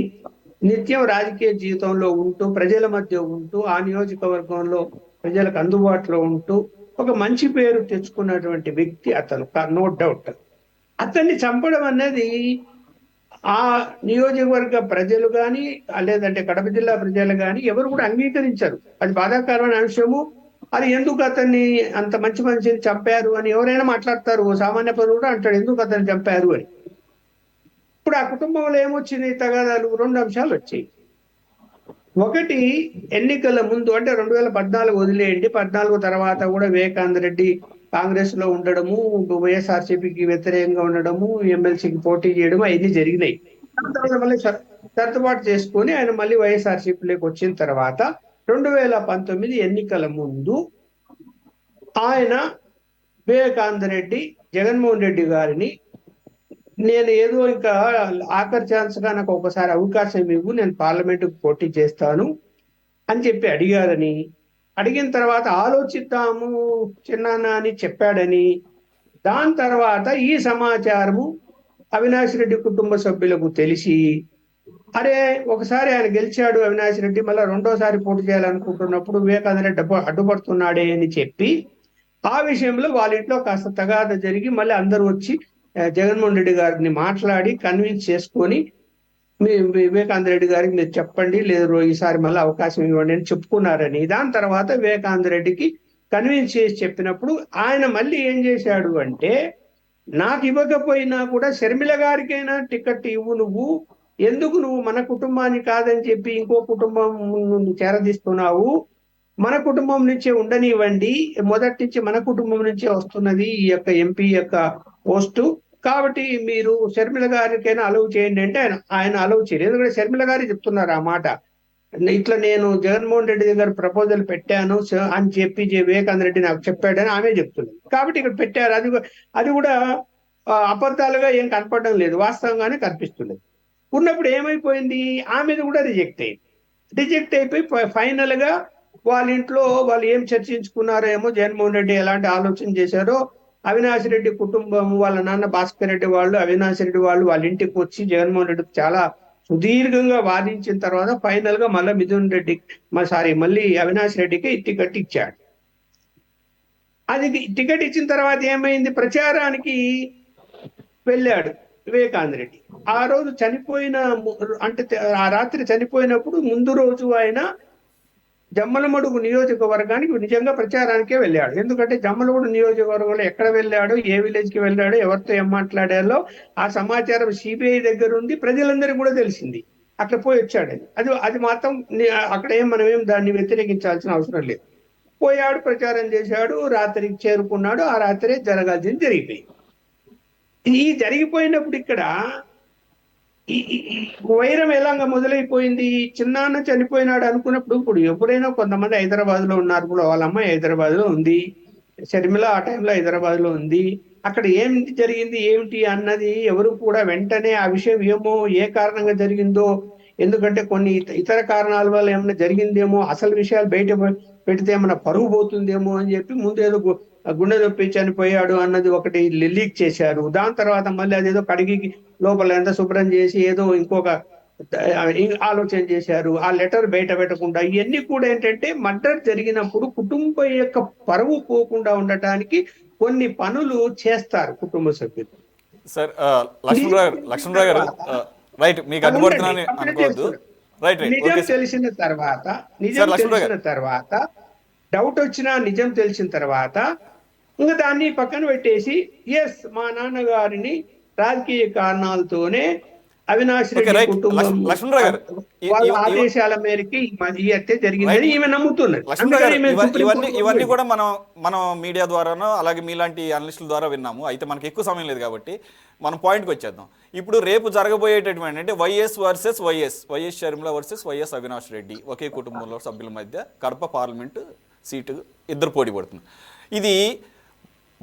నిత్యం రాజకీయ జీవితంలో ఉంటూ ప్రజల మధ్య ఉంటూ ఆ నియోజకవర్గంలో ప్రజలకు అందుబాటులో ఉంటూ ఒక మంచి పేరు తెచ్చుకున్నటువంటి వ్యక్తి అతను, నో డౌట్. అతన్ని చంపడం అనేది ఆ నియోజకవర్గ ప్రజలు కానీ లేదంటే కడప జిల్లా ప్రజలు కానీ ఎవరు కూడా అంగీకరించారు. అది బాధాకరమైన అంశము. అది ఎందుకు అతన్ని అంత మంచి మనిషిని చంపారు అని ఎవరైనా మాట్లాడతారు. ఓ సామాన్య పౌరుడు కూడా అంటాడు ఎందుకు అతన్ని చంపారు అని. ఇప్పుడు ఆ కుటుంబంలో ఏమొచ్చింది తగాదాలు? రెండు అంశాలు వచ్చాయి. ఒకటి, ఎన్నికల ముందు అంటే 2014 వదిలేయండి, 14 తర్వాత కూడా వివేకానంద రెడ్డి కాంగ్రెస్ లో ఉండడము, వైఎస్ఆర్సీపీకి వ్యతిరేకంగా ఉండడము, ఎమ్మెల్సీకి పోటీ చేయడం అవన్నీ జరిగినాయి. దాని తర్వాత మళ్ళీ సర్దుబాటు చేసుకొని ఆయన మళ్ళీ వైఎస్ఆర్సీపీలోకి వచ్చిన తర్వాత 2019 ఎన్నికల ముందు ఆయన వివేకానంద రెడ్డి జగన్మోహన్ రెడ్డి గారిని, నేను ఏదో ఇంకా ఆఖరి ఛాన్స్ గా నాకు ఒకసారి అవకాశం ఇవ్వు, నేను పార్లమెంటుకు పోటీ చేస్తాను అని చెప్పి అడిగారని, అడిగిన తర్వాత ఆలోచిద్దాము చిన్నాన్న అని చెప్పాడని, దాని తర్వాత ఈ సమాచారము అవినాష్ రెడ్డి కుటుంబ సభ్యులకు తెలిసి, అరే ఒకసారి ఆయన గెలిచాడు అవినాష్ రెడ్డి, మళ్ళీ రెండోసారి పోటీ చేయాలనుకుంటున్నప్పుడు వివేకానంద రెడ్డి అడ్డుపడుతున్నాడే అని చెప్పి ఆ విషయంలో వాళ్ళ ఇంట్లో కాస్త తగాద జరిగి మళ్ళీ అందరూ వచ్చి జగన్మోహన్ రెడ్డి గారిని మాట్లాడి కన్విన్స్ చేసుకొని వివేకానంద రెడ్డి గారికి మీరు చెప్పండి, లేదు ఈసారి మళ్ళీ అవకాశం ఇవ్వండి అని చెప్పుకున్నారని. దాని తర్వాత వివేకానంద రెడ్డికి కన్విన్స్ చేసి చెప్పినప్పుడు ఆయన మళ్ళీ ఏం చేశాడు అంటే, నాకు ఇవ్వకపోయినా కూడా షర్మిల గారికైనా టికెట్ ఇవ్వు, నువ్వు ఎందుకు నువ్వు మన కుటుంబాన్ని కాదని చెప్పి ఇంకో కుటుంబం నుండి చేరదీస్తున్నావు, మన కుటుంబం నుంచే ఉండనివ్వండి, మొదటి నుంచి మన కుటుంబం నుంచే వస్తున్నది ఈ యొక్క ఎంపీ యొక్క పోస్టు, కాబట్టి మీరు షర్మిల గారికైనా అలౌ చేయండి అంటే ఆయన అలౌ చేయలేదు. ఎందుకంటే షర్మిల గారు చెప్తున్నారు ఆ మాట, ఇట్లా నేను జగన్మోహన్ రెడ్డి దగ్గర ప్రపోజల్ పెట్టాను అని చెప్పి వివేకానంద రెడ్డి నాకు చెప్పాడని ఆమె చెప్తుంది. కాబట్టి ఇక్కడ పెట్టారు. అది కూడా అబద్ధాలుగా ఏం కనపడడం లేదు, వాస్తవంగానే కనిపిస్తుంది. ఉన్నప్పుడు ఏమైపోయింది, ఆమెది కూడా రిజెక్ట్ అయిపోయి ఫైనల్ గా వాళ్ళ ఇంట్లో వాళ్ళు ఏం చర్చించుకున్నారో ఏమో, జగన్మోహన్ రెడ్డి ఎలాంటి ఆలోచన చేశారో, అవినాష్ రెడ్డి కుటుంబం వాళ్ళ నాన్న భాస్కర్ రెడ్డి వాళ్ళు, అవినాష్ రెడ్డి వాళ్ళు వాళ్ళ ఇంటికి వచ్చి జగన్మోహన్ రెడ్డికి చాలా సుదీర్ఘంగా వాదించిన తర్వాత ఫైనల్ గా మళ్ళీ మిథున్ రెడ్డి మళ్ళీ అవినాష్ రెడ్డికి టికెట్ ఇచ్చాడు. అది టికెట్ ఇచ్చిన తర్వాత ఏమైంది, ప్రచారానికి వెళ్ళాడు వివేకానంద రెడ్డి. ఆ రోజు చనిపోయిన అంటే ఆ రాత్రి చనిపోయినప్పుడు ముందు రోజు ఆయన జమ్మలమడుగు నియోజకవర్గానికి నిజంగా ప్రచారానికే వెళ్ళాడు. ఎందుకంటే జమ్మలమడుగు నియోజకవర్గంలో ఎక్కడ వెళ్ళాడు, ఏ విలేజ్ కి వెళ్ళాడు, ఎవరితో ఏం మాట్లాడాలో ఆ సమాచారం సిబిఐ దగ్గర ఉంది, ప్రజలందరికీ కూడా తెలిసింది. అట్లా పోయి వచ్చాడు. అది మాత్రం అక్కడ మనం ఏం దాన్ని వ్యతిరేకించాల్సిన అవసరం లేదు. పోయాడు, ప్రచారం చేశాడు, రాత్రికి చేరుకున్నాడు. ఆ రాత్రే జరగాల్సింది జరిగిపోయింది. ఈ జరిగిపోయినప్పుడు ఇక్కడ ఈ వైరం ఎలాగా మొదలైపోయింది, చిన్నాన్న చనిపోయినాడు అనుకున్నప్పుడు, ఇప్పుడు ఎప్పుడైనా కొంతమంది హైదరాబాద్ లో ఉన్నారు, ఇప్పుడు వాళ్ళ అమ్మాయి హైదరాబాద్ లో ఉంది, షర్మిల ఆ టైంలో హైదరాబాద్ లో ఉంది, అక్కడ ఏమిటి జరిగింది ఏమిటి అన్నది ఎవరు కూడా వెంటనే ఆ విషయం ఏమో ఏ కారణంగా జరిగిందో, ఎందుకంటే కొన్ని ఇతర కారణాల వల్ల ఏమైనా జరిగిందేమో, అసలు విషయాలు బయట పెడితే ఏమైనా పరువు పోతుందేమో అని చెప్పి ముందు ఏదో గుండె నొప్పి చనిపోయాడు అన్నది ఒకటి లీక్ చేశారు. దాని తర్వాత మళ్ళీ అదేదో కడిగి లోపల ఎంత శుభ్రం చేసి ఏదో ఇంకొక ఆలోచన చేశారు, ఆ లెటర్ బయట పెట్టకుండా. ఇవన్నీ కూడా ఏంటంటే మర్డర్ జరిగినప్పుడు కుటుంబం యొక్క పరువు పోకుండా ఉండటానికి కొన్ని పనులు చేస్తారు కుటుంబ సభ్యులు. సార్ లక్ష్మణరావు గారు రైట్, మీకు అడ్డుపడుతున్నాను అనుకోవద్దు. నిజం తెలిసిన తర్వాత డౌట్ వచ్చినా నిజం తెలిసిన తర్వాత ఇంకా దాన్ని పక్కన పెట్టేసి, ఎస్ మా నాన్నగారిని రాజకీయ కారణాలతోనే అవినాష్ రెడ్డి కుటుంబం వాళ్ళ ఆదేశాల మేరకు ఈ హత్య జరిగిందని ఈమె నమ్ముతున్నది. ఇవన్నీ కూడా మనం మీడియా ద్వారానో అలాగే మీలాంటి అనలిస్టుల ద్వారా విన్నాము. అయితే మనకి ఎక్కువ సమయం లేదు కాబట్టి మనం పాయింట్కి వచ్చేద్దాం. ఇప్పుడు రేపు జరగబోయేటటువంటి అంటే YS Sharmila versus YS Avinash Reddy, ఒకే కుటుంబంలో సభ్యుల మధ్య కడప పార్లమెంటు సీటు ఇద్దరు పోటీ పడుతుంది. ఇది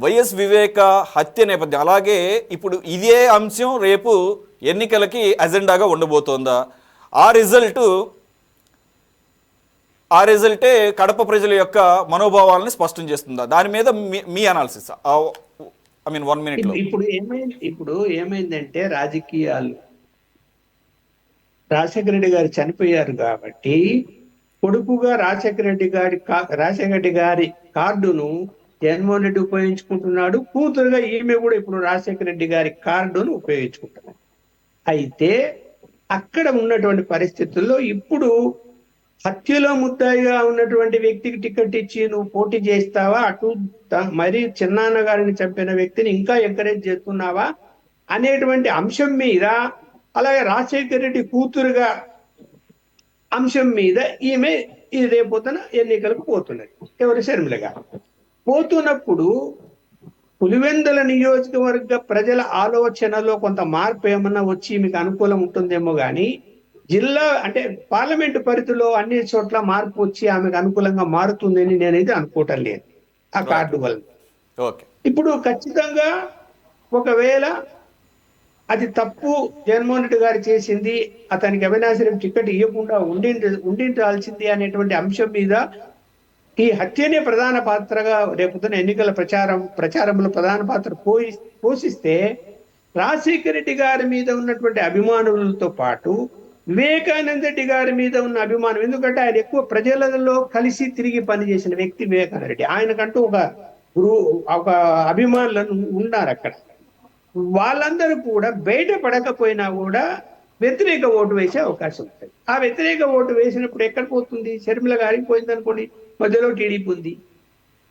వైఎస్ వివేక హత్య నేపథ్యం. అలాగే ఇప్పుడు ఇదే అంశం రేపు ఎన్నికలకి అజెండాగా ఉండబోతోందా? ఆ రిజల్టే కడప ప్రజల యొక్క మనోభావాలని స్పష్టం చేస్తుందా? దాని మీద మీ అనాలిసిస్ 1 minute లో. ఇప్పుడు ఏమైందంటే రాజకీయాలు, రాజశేఖర రెడ్డి గారు చనిపోయారు కాబట్టి కొడుకుగా రాజశేఖర రెడ్డి గారి కార్డును జగన్మోహన్ రెడ్డి ఉపయోగించుకుంటున్నాడు, కూతురుగా ఈమె కూడా ఇప్పుడు రాజశేఖర రెడ్డి గారి కార్డును ఉపయోగించుకుంటున్నాడు. అయితే అక్కడ ఉన్నటువంటి పరిస్థితుల్లో ఇప్పుడు హత్యలో ముద్దాయిగా ఉన్నటువంటి వ్యక్తికి టికెట్ ఇచ్చి నువ్వు పోటీ చేస్తావా, అటు మరి చిన్నాన్న గారిని చంపిన వ్యక్తిని ఇంకా ఎంకరేజ్ చేస్తున్నావా అనేటువంటి అంశం మీద, అలాగే రాజశేఖర రెడ్డి కూతురుగా అంశం మీద ఈమె ఈ రేపొద్దున ఎన్నికలకు పోతున్నది. ఎవరు? షర్మిల గారు పోతున్నప్పుడు పులివెందుల నియోజకవర్గ ప్రజల ఆలోచనలో కొంత మార్పు ఏమన్నా వచ్చి మీకు అనుకూలం ఉంటుందేమో కానీ, జిల్లా అంటే పార్లమెంటు పరిధిలో అన్ని చోట్ల మార్పు వచ్చి ఆమెకు అనుకూలంగా మారుతుందని నేనైతే అనుకోవటం లేదు ఆ కార్డు వల్ల. ఓకే. ఇప్పుడు ఖచ్చితంగా ఒకవేళ అది తప్పు జగన్మోహన్ రెడ్డి గారు చేసింది, అతనికి అవినాష్ రెడ్డి టికెట్ ఇవ్వకుండా ఉండించాల్సింది అనేటువంటి అంశం మీద ఈ హత్యనే ప్రధాన పాత్రగా రేపుతున్న ఎన్నికల ప్రచారంలో ప్రధాన పాత్ర పోషిస్తే రాజశేఖర రెడ్డి గారి మీద ఉన్నటువంటి అభిమానులతో పాటు వివేకానంద రెడ్డి గారి మీద ఉన్న అభిమానం, ఎందుకంటే ఆయన ఎక్కువ ప్రజలలో కలిసి తిరిగి పనిచేసిన వ్యక్తి వివేకానంద రెడ్డి. ఆయనకంటూ ఒక అభిమానులను ఉన్నారు అక్కడ. వాళ్ళందరూ కూడా బయట పడకపోయినా కూడా వ్యతిరేక ఓటు వేసే అవకాశం ఉంటుంది. ఆ వ్యతిరేక ఓటు వేసినప్పుడు ఎక్కడ పోతుంది? షర్మిల గారికి పోయింది అనుకోండి, మధ్యలో టీడీపీ ఉంది.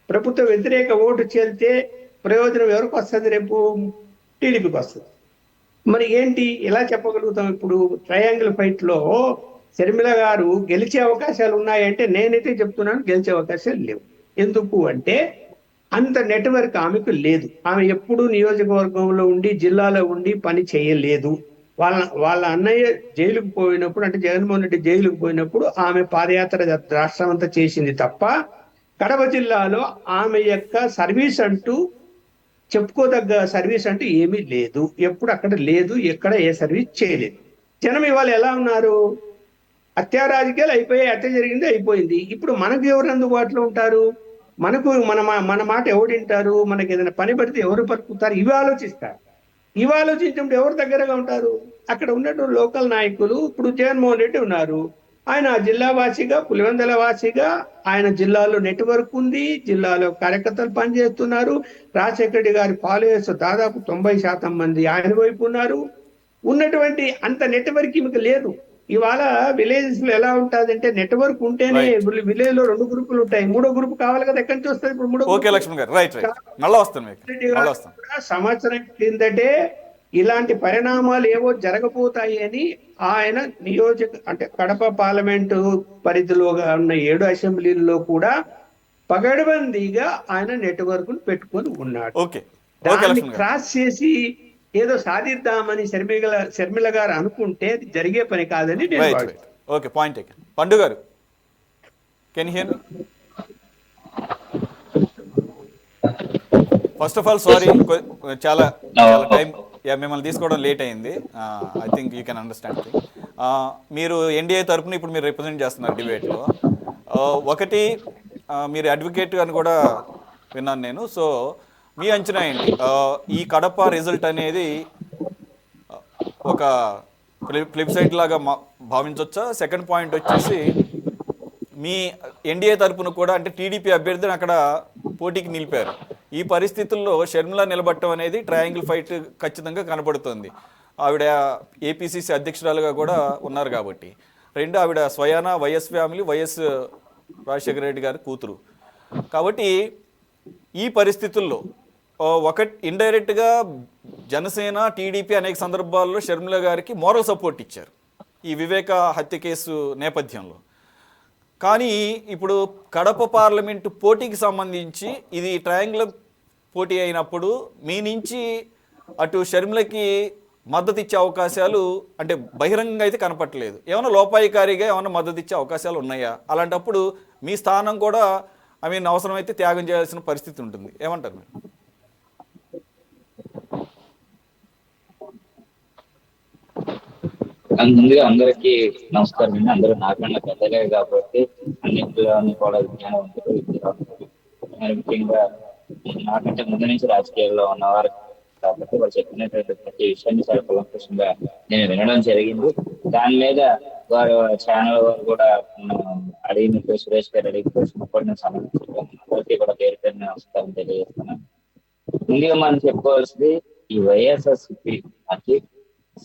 ప్రభుత్వ వ్యతిరేక ఓటు చేరితే ప్రయోజనం ఎవరికి వస్తుంది? రేపు టీడీపీకి వస్తుంది. మరి ఏంటి, ఎలా చెప్పగలుగుతాం? ఇప్పుడు ట్రయాంగిల్ ఫైట్ లో షర్మిల గారు గెలిచే అవకాశాలు ఉన్నాయంటే నేనైతే చెప్తున్నాను గెలిచే అవకాశాలు లేవు. ఎందుకు అంటే అంత నెట్వర్క్ ఆమెకు లేదు. ఆమె ఎప్పుడు నియోజకవర్గంలో ఉండి జిల్లాలో ఉండి పని చేయలేదు. వాళ్ళ అన్నయ్య జైలుకు పోయినప్పుడు, అంటే జగన్మోహన్ రెడ్డి జైలుకు పోయినప్పుడు ఆమె పాదయాత్ర రాష్ట్రం అంతా చేసింది తప్ప కడప జిల్లాలో ఆమె యొక్క సర్వీస్ అంటూ చెప్పుకోదగ్గ సర్వీస్ అంటూ ఏమీ లేదు. ఎప్పుడు అక్కడ లేదు, ఎక్కడ ఏ సర్వీస్ చేయలేదు. జనం ఇవాళ ఎలా ఉన్నారు? హత్యా రాజకీయాలు అయిపోయాయి, హత్య జరిగింది అయిపోయింది. ఇప్పుడు మనకు ఎవరు అందుబాటులో ఉంటారు? మనకు మన మాట ఎవరు వింటారు? మనకి ఏదైనా పని పడితే ఎవరు పలుకుతారు? ఇవి ఆలోచిస్తారు. ఇవి ఆలోచించినప్పుడు ఎవరు దగ్గరగా ఉంటారు? అక్కడ ఉన్నటువంటి లోకల్ నాయకులు. ఇప్పుడు జగన్మోహన్ రెడ్డి ఉన్నారు, ఆయన జిల్లా వాసిగా, పులివెందుల వాసిగా, ఆయన జిల్లాలో నెట్వర్క్ ఉంది, జిల్లాలో కార్యకర్తలు పనిచేస్తున్నారు. రాజశేఖర రెడ్డి గారి ఫాలోయర్స్ దాదాపు 90% మంది ఆయన వైపు ఉన్నారు. ఉన్నటువంటి అంత నెట్వర్క్ మీకు లేదు. ఇవాళ విలేజెస్ లో ఎలా ఉంటుంది అంటే నెట్వర్క్ ఉంటేనే, విలేజ్ లో 2 గ్రూపులు ఉంటాయి, 3వ గ్రూప్ కావాలి కదా, ఎక్కడి నుంచి వస్తుంది? ఇప్పుడు 3వ ఓకే లక్ష్మణ్ గారు, రైట్ మళ్ళీ వస్తాను. సంవత్సరం కిందటే ఇలాంటి పరిణామాలు ఏవో జరగబోతాయి అని ఆయన అంటే కడప పార్లమెంటు పరిధిలో ఉన్న 7 అసెంబ్లీల్లో కూడా పగడ్బందీగా ఆయన నెట్వర్క్ పెట్టుకొని ఉన్నాడు. దాన్ని క్రాస్ చేసి ఏదో సాధిద్దామని షర్మిల గారు అనుకుంటే అది జరిగే పని కాదని నేను భావిస్తాను. Okay, point taken. పండు గారు, can you here me? First of all sorry, చాలా టైం మిమ్మల్ని తీసుకోవడం లేట్ అయింది. I think you can understand. మీరు ఎన్డీఏ తరఫున ఇప్పుడు మీరు రిప్రజెంట్ చేస్తున్నారు డిబేట్లో. ఒకటి, మీరు అడ్వకేట్ అని కూడా విన్నాను నేను. సో మీ అంచనా ఏంటి? ఈ కడప రిజల్ట్ అనేది ఒక ఫ్లిప్ సైడ్ లాగా భావించవచ్చా? సెకండ్ పాయింట్ వచ్చేసి, మీ ఎన్డీఏ తరపున కూడా అంటే టీడీపీ అభ్యర్థిని అక్కడ పోటీకి నిలిపారు. ఈ పరిస్థితుల్లో షర్మిల నిలబడటం అనేది ట్రయాంగిల్ ఫైట్ ఖచ్చితంగా కనపడుతుంది. ఆవిడ ఏపీసీసీ అధ్యక్షురాలుగా కూడా ఉన్నారు కాబట్టి. రెండు, ఆవిడ స్వయాన YS family, YS Rajasekhara Reddy గారి కూతురు కాబట్టి ఈ పరిస్థితుల్లో ఇండైరెక్ట్గా జనసేన, టీడీపీ అనేక సందర్భాల్లో షర్మిల గారికి మోరల్ సపోర్ట్ ఇచ్చారు ఈ వివేక హత్య కేసు నేపథ్యంలో. కానీ ఇప్పుడు కడప పార్లమెంటు పోటీకి సంబంధించి ఇది ట్రయాంగులర్ పోటీ అయినప్పుడు మీ నుంచి అటు షర్మిలకి మద్దతు ఇచ్చే అవకాశాలు అంటే బహిరంగంగా అయితే కనపట్టలేదు. ఏమైనా లోపాయికారిగా ఏమైనా మద్దతు ఇచ్చే అవకాశాలు ఉన్నాయా? అలాంటప్పుడు మీ స్థానం కూడా అవసరమైతే త్యాగం చేయాల్సిన పరిస్థితి ఉంటుంది. ఏమంటారు మీరు? ముందుగా అందరికీ నమస్కారం అండి. అందరూ నాకన్నా పెద్దలే కాబట్టి అన్నింటిలోని కూడా విజ్ఞానవంతులు, విద్యావంతులు, ముఖ్యంగా నాకంటే ముందు నుంచి రాజకీయాల్లో ఉన్నవారు కాబట్టి వాళ్ళు చెప్పినటువంటి ప్రతి విషయాన్ని చాలా కులంకుశంగా నేను వినడం జరిగింది. దాని మీద వారు ఛానల్ వారు కూడా అడిగిన సురేష్ గారు అడిగిన ప్రశ్న కూడా నేను సంబంధించి కూడా పేరు పేరు నమస్కారం తెలియజేస్తున్నాను. ముందుగా మనం చెప్పుకోవాల్సింది ఈ వైఎస్ఆర్సీపీ పార్టీ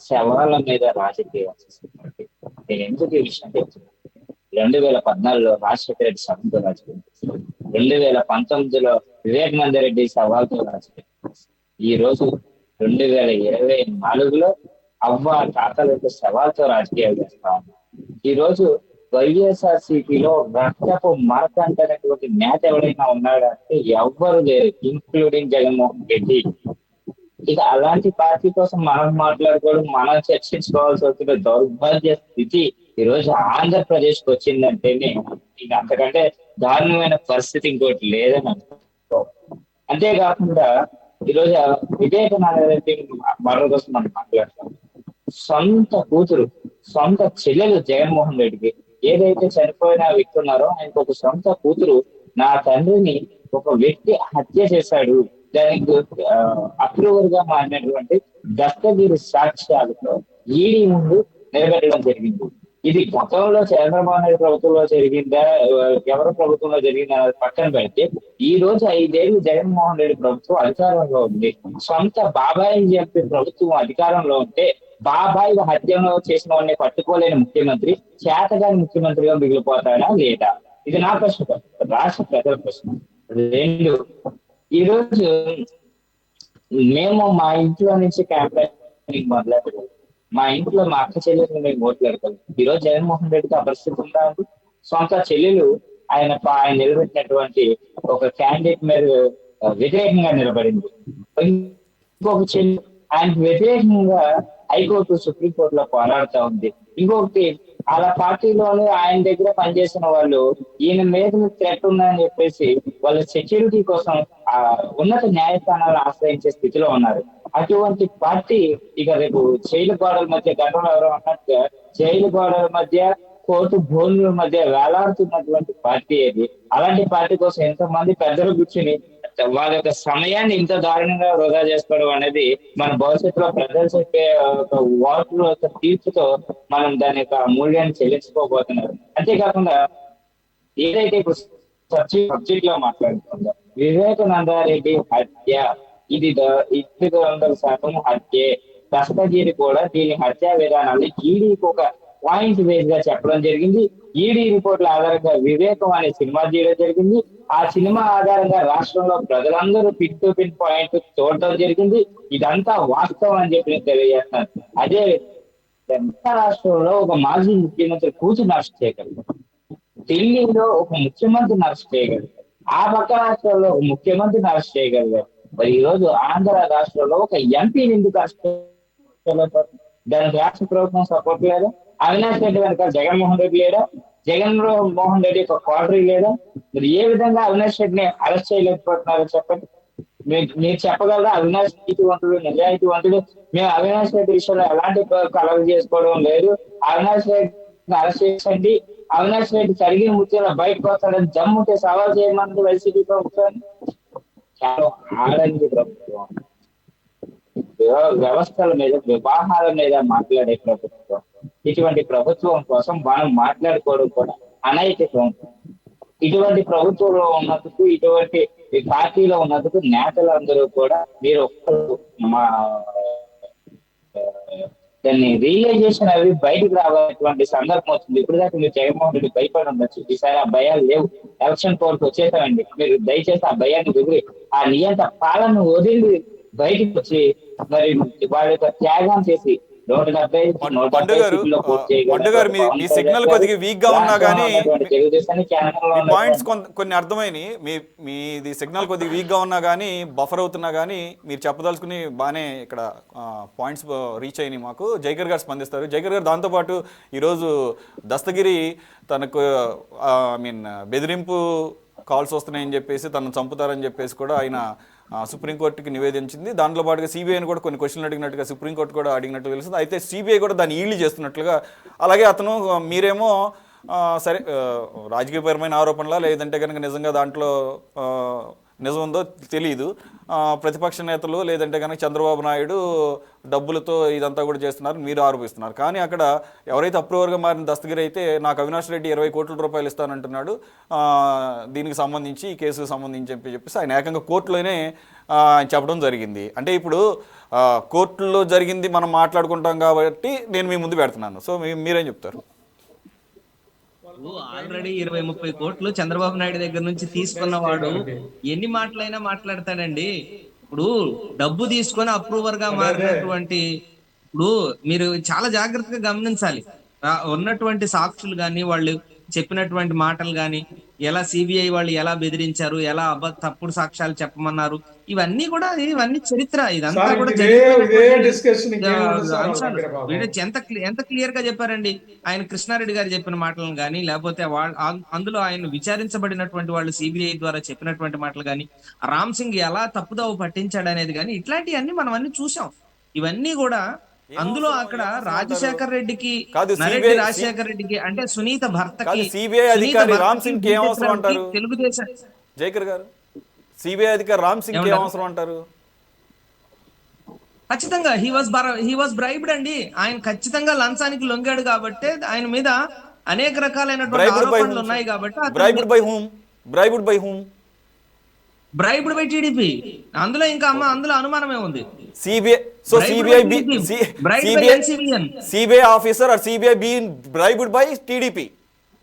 శవాల మీద రాజకీయం చేస్తున్నట్టు. నేను ఎందుకు ఈ విషయం చెప్తున్నాను? 2014లో రాజశేఖర రెడ్డి శవంతో రాజకీయం చేశారు. 2019లో వివేకానంద రెడ్డి శవాలతో రాజకీయం చేశారు. ఈ రోజు 2024లో అవ్వ తాతలతో శవాలతో రాజకీయాలు చేస్తా ఉన్నారు. ఈ రోజు వైఎస్ఆర్సీపీలో రక్తపు మరక అంటేటువంటి నేత ఎవరైనా ఉన్నాడంటే ఎవ్వరు లేరు, ఇంక్లూడింగ్ జగన్మోహన్ రెడ్డి. ఇక అలాంటి పార్టీ కోసం మనం మాట్లాడుకోవడం, మనం చర్చించుకోవాల్సి వచ్చిన దౌర్భాగ్య స్థితి ఈ రోజు ఆంధ్రప్రదేశ్ కి వచ్చిందంటేనే ఇక అంతకంటే దారుణమైన పరిస్థితి ఇంకోటి లేదని అనుకో. అంతేకాకుండా ఈరోజు వివేకానంద రెడ్డి మరో కోసం మనం మాట్లాడతాం. సొంత కూతురు, సొంత చెల్లెలు జగన్మోహన్ రెడ్డికి ఏదైతే చనిపోయిన వ్యక్తి ఉన్నారో ఆయనకు ఒక సొంత కూతురు, నా తండ్రిని ఒక వ్యక్తి హత్య చేశాడు, దానికి అప్రూవర్ గా మారినటువంటి దస్తగిరి సాక్ష్యాలతో ఈడీ ముందు నిలబెట్టడం జరిగింది. ఇది గతంలో చంద్రబాబు నాయుడు ప్రభుత్వంలో జరిగిందా, ఎవరి ప్రభుత్వంలో జరిగిందా అనేది పక్కన పెడితే ఈ రోజు 5 ఏళ్ళు జగన్మోహన్ రెడ్డి ప్రభుత్వం అధికారంలో ఉంది. సొంత బాబాయి చెప్పే ప్రభుత్వం అధికారంలో ఉంటే బాబాయి హత్యలో చేసిన వాడిని పట్టుకోలేని ముఖ్యమంత్రి చేతగాని ముఖ్యమంత్రిగా మిగిలిపోతాడా లేదా? ఇది నా ప్రశ్న, రాష్ట్ర ప్రజల ప్రశ్న. 2, ఈ రోజు మేము మా ఇంట్లో నుంచి క్యాంపెయినింగ్ మొదలెట్టాము. మా ఇంట్లో మా అక్క చెల్లెలు మేము ఓట్లాడతాం. ఈ రోజు జగన్మోహన్ రెడ్డికి ఆ పరిస్థితి ఉందా అండి? సొంత చెల్లెలు ఆయన నిలబెట్టినటువంటి ఒక క్యాండిడేట్ మీద వ్యతిరేకంగా నిలబడింది. ఇంకొక చెల్లి ఆయనకు వ్యతిరేకంగా హైకోర్టు, సుప్రీంకోర్టులో పోరాడుతూ ఉంది. ఇంకొకటి అలా పార్టీలోనే ఆయన దగ్గర పనిచేసిన వాళ్ళు ఈయన మీద థ్రెట్ ఉందని చెప్పేసి వాళ్ళ సెక్యూరిటీ కోసం ఉన్నత న్యాయస్థానాలను ఆశ్రయించే స్థితిలో ఉన్నారు. అటువంటి పార్టీ ఇక రేపు జైలు గోడల మధ్య, గతంలో ఎవరో అన్నట్టుగా జైలు గోడల మధ్య, కోర్టు భూముల మధ్య వేలాడుతున్నటువంటి పార్టీ అది. అలాంటి పార్టీ కోసం ఎంతమంది పెద్దలు కూర్చుని వాళ్ళ యొక్క సమయాన్ని ఇంత దారుణంగా వృధా చేసుకోవడం అనేది మన భవిష్యత్తులో ప్రజలు చెప్పే ఒక ఓట్ల యొక్క తీర్పుతో మనం దాని యొక్క మూల్యాన్ని చెల్లించుకోబోతున్నారు. అంతేకాకుండా ఏదైతే ఇప్పుడు సబ్జెక్ట్ లో మాట్లాడుతుందో వివేకానందారెడ్డి హత్య, ఇది 100% హత్యే. దస్తగిరి కూడా దీని హత్యా విధానాన్ని ఈడీకి ఒక పాయింట్ బేస్ గా చెప్పడం జరిగింది. ఈడీ రిపోర్ట్ల ఆధారంగా వివేకం అనే సినిమా తీయడం జరిగింది. ఆ సినిమా ఆధారంగా రాష్ట్రంలో ప్రజలందరూ పిన్ టు పిన్ పాయింట్ చూడటం జరిగింది. ఇదంతా వాస్తవం అని చెప్పి నేను తెలియజేస్తాను. అదే రాష్ట్రంలో ఒక మాజీ ముఖ్యమంత్రి కూతురు అరెస్ట్ చేయగలిగారు, ఢిల్లీలో ఒక ముఖ్యమంత్రిని అరెస్ట్ చేయగలిగారు, ఆ పక్క రాష్ట్రంలో ఒక ముఖ్యమంత్రిని అరెస్ట్ చేయగలిగారు. మరి ఈ రోజు ఆంధ్ర రాష్ట్రంలో ఒక ఎంపీని ఎందుకు అరెస్ట్ చేయలేకపోతుంది? దానికి రాష్ట్ర ప్రభుత్వం సపోర్ట్ లేదా? అవినాష్ రెడ్డి వెనక జగన్మోహన్ రెడ్డి లేడా? జగన్మోహన్ రెడ్డి ఒక క్వార్టరీ లేదా? మరి ఏ విధంగా అవినాష్ రెడ్డిని అరెస్ట్ చేయలేకపోతున్నారో చెప్పండి. మీరు చెప్పగలరా? అవినాష్ నీతివంతుడు, నిజాయితీవంతుడు, మేము అవినాష్ రెడ్డి విషయంలో ఎలాంటి కలవ చేసుకోవడం లేదు, అవినాష్ రెడ్డిని అరెస్ట్ చేయండి, అవినాష్ రెడ్డి జరిగిన ముత్యాల బయటకు వస్తాడని జమ్ముంటే సవాల్ చేయమన్నది వైసీపీ ప్రభుత్వాన్ని. చాలా ఆడంగి ప్రభుత్వం, వ్యవస్థల మీద, వివాహాల మీద మాట్లాడే ప్రభుత్వం. ఇటువంటి ప్రభుత్వం కోసం మనం మాట్లాడుకోవడం కూడా అనైతికం. ఇటువంటి ప్రభుత్వంలో ఉన్నందుకు, ఇటువంటి పార్టీలో ఉన్నందుకు నేతలందరూ కూడా మీరు దాన్ని రియలైజేషన్ అవి బయటకు రావాల్సినటువంటి సందర్భం వచ్చింది. ఇప్పుడు దాకా మీరు జగన్మోహన్ రెడ్డి భయపడి ఉండొచ్చు, ఈసారి ఆ భయాలు లేవు. ఎలక్షన్ కోర్టు వచ్చేసామండి, మీరు దయచేసి ఆ భయాన్ని వదిలి, ఆ నియంత పాలన వదిలి బయటకు వచ్చి మరి వాళ్ళ యొక్క త్యాగం చేసి పండు గారు మీ సిగ్నల్ కొద్దిగా వీక్ గా ఉన్నా కానీ పాయింట్స్ కొన్ని అర్థమైనాయి. మీది సిగ్నల్ కొద్దిగా వీక్ గా ఉన్నా కానీ, బఫర్ అవుతున్నా కానీ మీరు చెప్పదలుచుకుని బాగానే ఇక్కడ పాయింట్స్ రీచ్ అయినాయి మాకు. జైకర్ గారు స్పందిస్తారు. జైకర్ గారు, దాంతోపాటు ఈరోజు దస్తగిరి తనకు బెదిరింపు కాల్స్ వస్తున్నాయని చెప్పేసి, తనను చంపుతారని చెప్పేసి కూడా ఆయన సుప్రీంకోర్టుకి నివేదించింది. దాంట్లో పాటుగా సిబిఐని కూడా కొన్ని క్వశ్చన్లు అడిగినట్టుగా సుప్రీంకోర్టు కూడా అడిగినట్టు తెలుస్తుంది. అయితే సిబిఐ కూడా దాన్ని ఈల్డ్ చేస్తున్నట్లుగా, అలాగే అతను మీరేమో సరే రాజకీయపరమైన ఆరోపణలా, లేదంటే కనుక నిజంగా దాంట్లో నిజముందో తెలియదు. ప్రతిపక్ష నేతలు లేదంటే కనుక చంద్రబాబు నాయుడు డబ్బులతో ఇదంతా కూడా చేస్తున్నారు మీరు ఆరోపిస్తున్నారు. కానీ అక్కడ ఎవరైతే అప్రూవర్గా మారిన దస్తగిరి అయితే నాకు అవినాష్ రెడ్డి 20 కోట్ల రూపాయలు ఇస్తానంటున్నాడు దీనికి సంబంధించి, ఈ కేసుకు సంబంధించి చెప్పేసి ఆయన ఏకంగా కోర్టులోనే చెప్పడం జరిగింది. అంటే ఇప్పుడు కోర్టులో జరిగింది మనం మాట్లాడుకుంటాం కాబట్టి నేను మీ ముందు పెడుతున్నాను. సో మీరేం చెప్తారు? ఆల్రెడీ 20-30 కోట్లు చంద్రబాబు నాయుడు దగ్గర నుంచి తీసుకున్నవాడు ఎన్ని మాటలైనా మాట్లాడతాడండి. ఇప్పుడు డబ్బు తీసుకొని అప్రూవర్ గా మారినటువంటి, ఇప్పుడు మీరు చాలా జాగ్రత్తగా గమనించాలి. ఉన్నటువంటి సాక్షులు గాని, వాళ్ళు చెప్పినటువంటి మాటలు గాని, ఎలా సిబిఐ వాళ్ళు ఎలా బెదిరించారు, ఎలా తప్పుడు సాక్ష్యాలు చెప్పమన్నారు, ఇవన్నీ కూడా ఇవన్నీ చరిత్ర. ఇదంతా కూడా అంశాలు. ఎంత క్లియర్ గా చెప్పారండి ఆయన. కృష్ణారెడ్డి గారు చెప్పిన మాటలను గాని, లేకపోతే అందులో ఆయన విచారించబడినటువంటి వాళ్ళు సిబిఐ ద్వారా చెప్పినటువంటి మాటలు గాని, రామ్ సింగ్ ఎలా తప్పుదోవ పట్టించాడు అనేది గాని, ఇట్లాంటివన్నీ మనం అన్ని చూసాం. ఇవన్నీ కూడా అందులో అక్కడ రాజశేఖర్ రెడ్డికి, నరెడ్డి రాజశేఖర్ రెడ్డికి అంటే సునీత భర్తకి, సిబిఐ అధికారి రామ్ సింగ్ కి ఏమవసరం అంటారు? తెలుగుదేశం జైకర్ గారు, సిబిఐ అధికారి రామ్ సింగ్ కి ఏమవసరం అంటారు? ఖచ్చితంగా హీ వాజ్ బ్రైబ్డ్ అండి. ఆయన ఖచ్చితంగా లంచానికి లొంగాడు కాబట్టి ఆయన మీద అనేక రకాలైనటువంటి ఆరోపణలు ఉన్నాయి కాబట్టి. Bribed by whom? Bribed by TDP. అందులో ఇంకా అందులో అనుమానమే ఉంది. CBI officer or CBI being bribed by TDP.